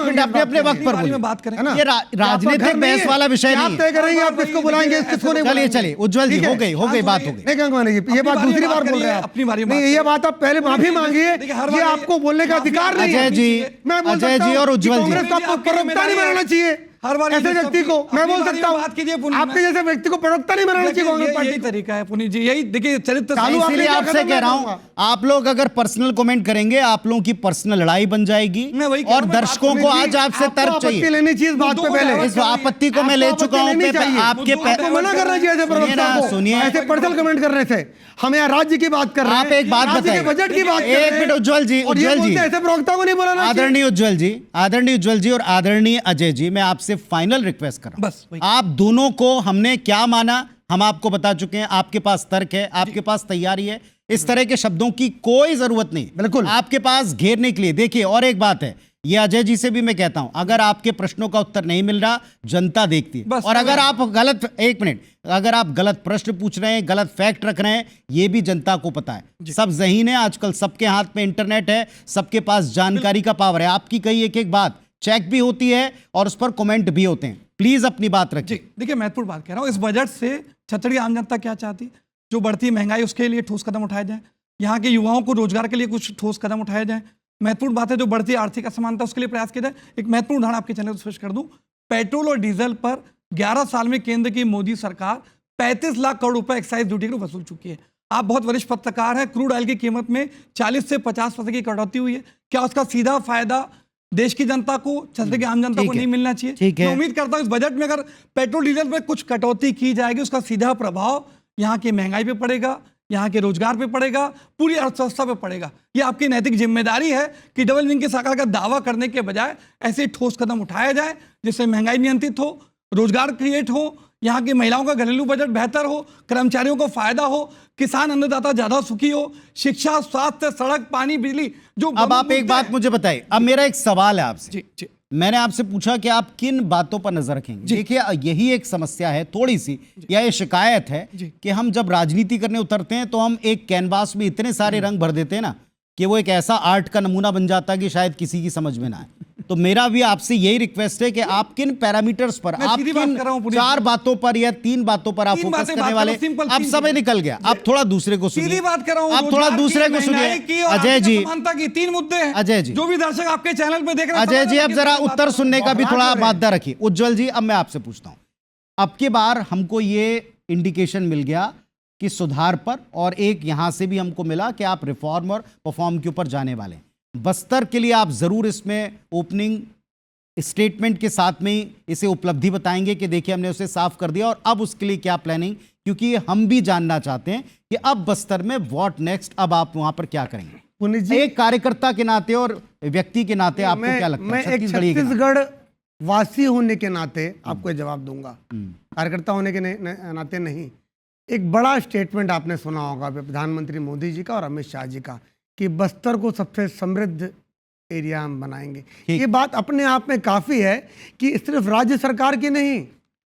मिनट अपने वक्त पर बोलिए। ये राजनीतिक बहस वाला विषय नहीं है, आप किसको बुलाएंगे किसको नहीं। चलिए उज्ज्वल जी, हो गई बात हो गई। नहीं गंगवानी जी, ये बात दूसरी बार बोल रहे हैं आप। नहीं, ये बात आप पहले माफी मांगिए, ये आपको बोलने का अधिकार नहीं है। अजय जी और उज्ज्वल जी, प्रवक्ता नहीं बनाना चाहिए ऐसे व्यक्ति को। मैं बोल सकता हूँ आपके जैसे व्यक्ति को प्रवक्ता नहीं बनाना चाहिए कांग्रेस पार्टी। यही तरीका है पुनीत जी, यही देखिए चरित्र। इसीलिए आपसे कह रहा हूँ, आप लोग अगर पर्सनल कमेंट करेंगे आप लोगों की पर्सनल लड़ाई बन जाएगी और दर्शकों को आज आपसे तर्क चाहिए। लेनी चाहिए इस बात पे, पहले इस आपत्ति को मैं ले चुका हूँ, आपके मना करना चाहिए ऐसे प्रवक्ता को, सुनिए ऐसे पर्सनल कमेंट करने से। हम यहाँ राज्य की बात कर रहे हैं, आप एक बात बताइए, बजट की बात। एक मिनट उज्ज्वल जी, ऐसे प्रवक्ता को नहीं बोलाना। आदरणीय उज्ज्वल जी और आदरणीय अजय जी, मैं आपसे फाइनल रिक्वेस्ट कर रहा हूं, आप दोनों को हमने क्या माना हम आपको बता चुके हैं, आपके पास तर्क है, आपके पास तैयारी है, इस तरह के शब्दों की कोई जरूरत नहीं, बिल्कुल आपके पास घेरने के लिए। देखिए और एक बात है, ये अजय जी से भी मैं कहता हूं, अगर आपके प्रश्नों का उत्तर नहीं मिल रहा, जनता देखती है। और अगर आप गलत, एक मिनट, अगर आप गलत प्रश्न पूछ रहे हैं, गलत फैक्ट रख रहे हैं, ये भी जनता को पता है। सब ज़हीन है आजकल, सबके हाथ में इंटरनेट है, सबके पास जानकारी का पावर है। आपकी कई एक बात चेक भी होती है और उस पर कमेंट भी होते हैं। प्लीज अपनी बात रखिए। देखिए महत्वपूर्ण बात कह रहा हूँ, इस बजट से छत्तीसगढ़ आम जनता क्या चाहती, जो बढ़ती महंगाई उसके लिए ठोस कदम उठाए जाए, यहाँ के युवाओं को रोजगार के लिए कुछ ठोस कदम उठाया जाए। महत्वपूर्ण बात है जो बढ़ती आर्थिक असमानता उसके लिए प्रयास किया जाए। एक महत्वपूर्ण उदाहरण आपके चैनल पर पेश कर दूं, पेट्रोल और डीजल पर 11 साल में केंद्र की मोदी सरकार 35 लाख करोड़ रुपए एक्साइज ड्यूटी को वसूल चुकी है। आप बहुत वरिष्ठ पत्रकार हैं, क्रूड ऑयल की कीमत में 40 से 50% की कटौती हुई है, क्या उसका सीधा फायदा देश की जनता को, छत्तीसगढ़ की आम जनता को नहीं मिलना चाहिए? मैं उम्मीद करता हूं इस बजट में अगर पेट्रोल डीजल पर कुछ कटौती की जाएगी उसका सीधा प्रभाव यहाँ की महंगाई पे पड़ेगा, यहाँ के रोजगार पे पड़ेगा, पूरी अर्थव्यवस्था पे पड़ेगा। ये आपकी नैतिक जिम्मेदारी है कि डबल इंजन की सरकार का दावा करने के बजाय ऐसे ठोस कदम उठाया जाए जिससे महंगाई नियंत्रित हो, रोजगार क्रिएट हो, यहाँ की महिलाओं का घरेलू बजट बेहतर हो, कर्मचारियों को फायदा हो, किसान अन्नदाता ज्यादा सुखी हो, शिक्षा, स्वास्थ्य, सड़क, पानी, बिजली जो। अब आप एक बात मुझे बताइए, अब मेरा एक सवाल है आपसे। जी। मैंने आपसे पूछा कि आप किन बातों पर नजर रखेंगे। देखिए यही एक समस्या है थोड़ी सी, या ये शिकायत है कि हम जब राजनीति करने उतरते हैं तो हम एक कैनवास में इतने सारे रंग भर देते हैं ना कि वो एक ऐसा आर्ट का नमूना बन जाता है कि शायद किसी की समझ में ना आए। तो मेरा भी आपसे यही रिक्वेस्ट है कि आप किन पैरामीटर्स पर, आप किन 4 बातों पर या 3 बातों पर आप फोकस करने वाले। अब समय निकल गया, आप थोड़ा दूसरे को सुनिए। बात कर रहा हूं, आप थोड़ा दूसरे को सुनिए। अजय जी, की 3 मुद्दे हैं। अजय जी, जो भी दर्शक आपके चैनल पे देख रहे हैं, अजय जी अब जरा उत्तर सुनने का भी थोड़ा मादा रखिए। उज्जवल जी, अब मैं आपसे पूछता हूं, अब की बार हमको ये इंडिकेशन मिल गया कि सुधार पर, और एक यहां से भी हमको मिला कि आप रिफॉर्म और परफॉर्म के ऊपर जाने वाले हैं। बस्तर के लिए आप जरूर इसमें ओपनिंग स्टेटमेंट के साथ में ही इसे उपलब्धि बताएंगे कि देखिए हमने उसे साफ कर दिया और अब उसके लिए क्या प्लानिंग, क्योंकि हम भी जानना चाहते हैं कि अब बस्तर में व्हाट नेक्स्ट, अब आप वहां पर क्या करेंगे। एक कार्यकर्ता के नाते और व्यक्ति के नाते आपको क्या लगता है? मैं एक छत्तीसगढ़ वासी होने के नाते आपको जवाब दूंगा, कार्यकर्ता होने के नाते नहीं। एक बड़ा स्टेटमेंट आपने सुना होगा प्रधानमंत्री मोदी जी का और अमित शाह जी का कि बस्तर को सबसे समृद्ध एरिया हम बनाएंगे। ये बात अपने आप में काफ़ी है कि सिर्फ राज्य सरकार की नहीं,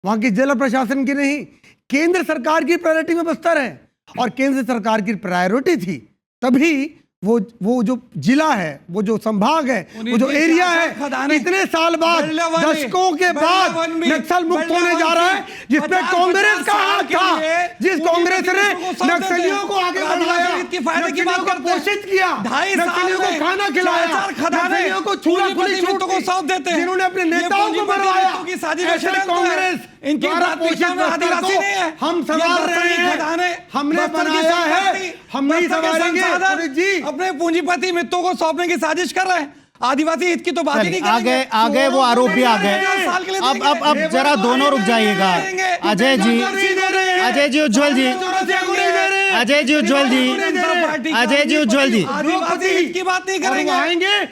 वहाँ की जिला प्रशासन की नहीं, केंद्र सरकार की प्रायोरिटी में बस्तर है। और केंद्र सरकार की प्रायोरिटी थी तभी वो जो जिला है, वो जो संभाग है, वो जो एरिया है, इतने साल बाद, दशकों के बाद नक्सल मुक्त होने जा रहा है, जिसमें कांग्रेस का हाथ था, जिस कांग्रेस ने नक्सलियों को आगे बढ़ाया, नक्सलियों को पोषित किया, नक्सलियों को खाना खिलाया, नक्सलियों को छूड़ा खुली छूट को सौंप देते हैं, जिन्होंने अपने नेताओं को मरवाया, ऐसे कांग्रेस द्वारा पोषित बस्तर को हम संभाल रहे हैं, हमने बनाया है, हम नहीं संभालेंगे। जी अपने पूंजीपति मित्रों को सौंपने की साजिश कर रहे हैं। आदिवासी हित की तो बात ही नहीं करेंगे। आ गए वो आरोप भी आ गए। अब जरा दोनों रुक जाइएगा। अजय जी, अजय जी, उज्जवल जी, अजय जी, उज्जवल जी, अजय जी, उज्जवल जी, आदिवासी हित की बात नहीं करेंगे।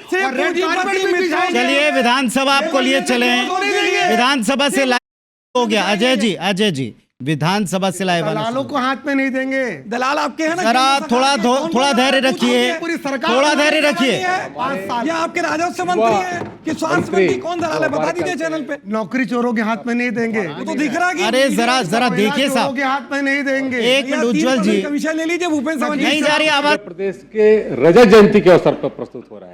चलिए विधानसभा आपको लिए चले, विधानसभा से लाइव हो गया। अजय जी, अजय जी, विधानसभा से लाए दलालों को हाथ में नहीं देंगे। दलाल आपके हैं ना, जरा थोड़ा धैर्य रखिए, थोड़ा धैर्य रखिए। ये आपके राजस्व मंत्री हैं कि स्वास्थ्य मंत्री कौन दलाल है, बता दीजिए चैनल पे। नौकरी चोरों के हाथ में नहीं देंगे, वो तो दिख रहा है। अरे जरा देखिए साहब, के हाथ में नहीं देंगे। एक मिनट उज्जवल जी, कमीशन ले लीजिए, भूपेन्द्र नहीं जा रही आवाज। प्रदेश के रजत जयंती के अवसर पर प्रस्तुत हो रहा है।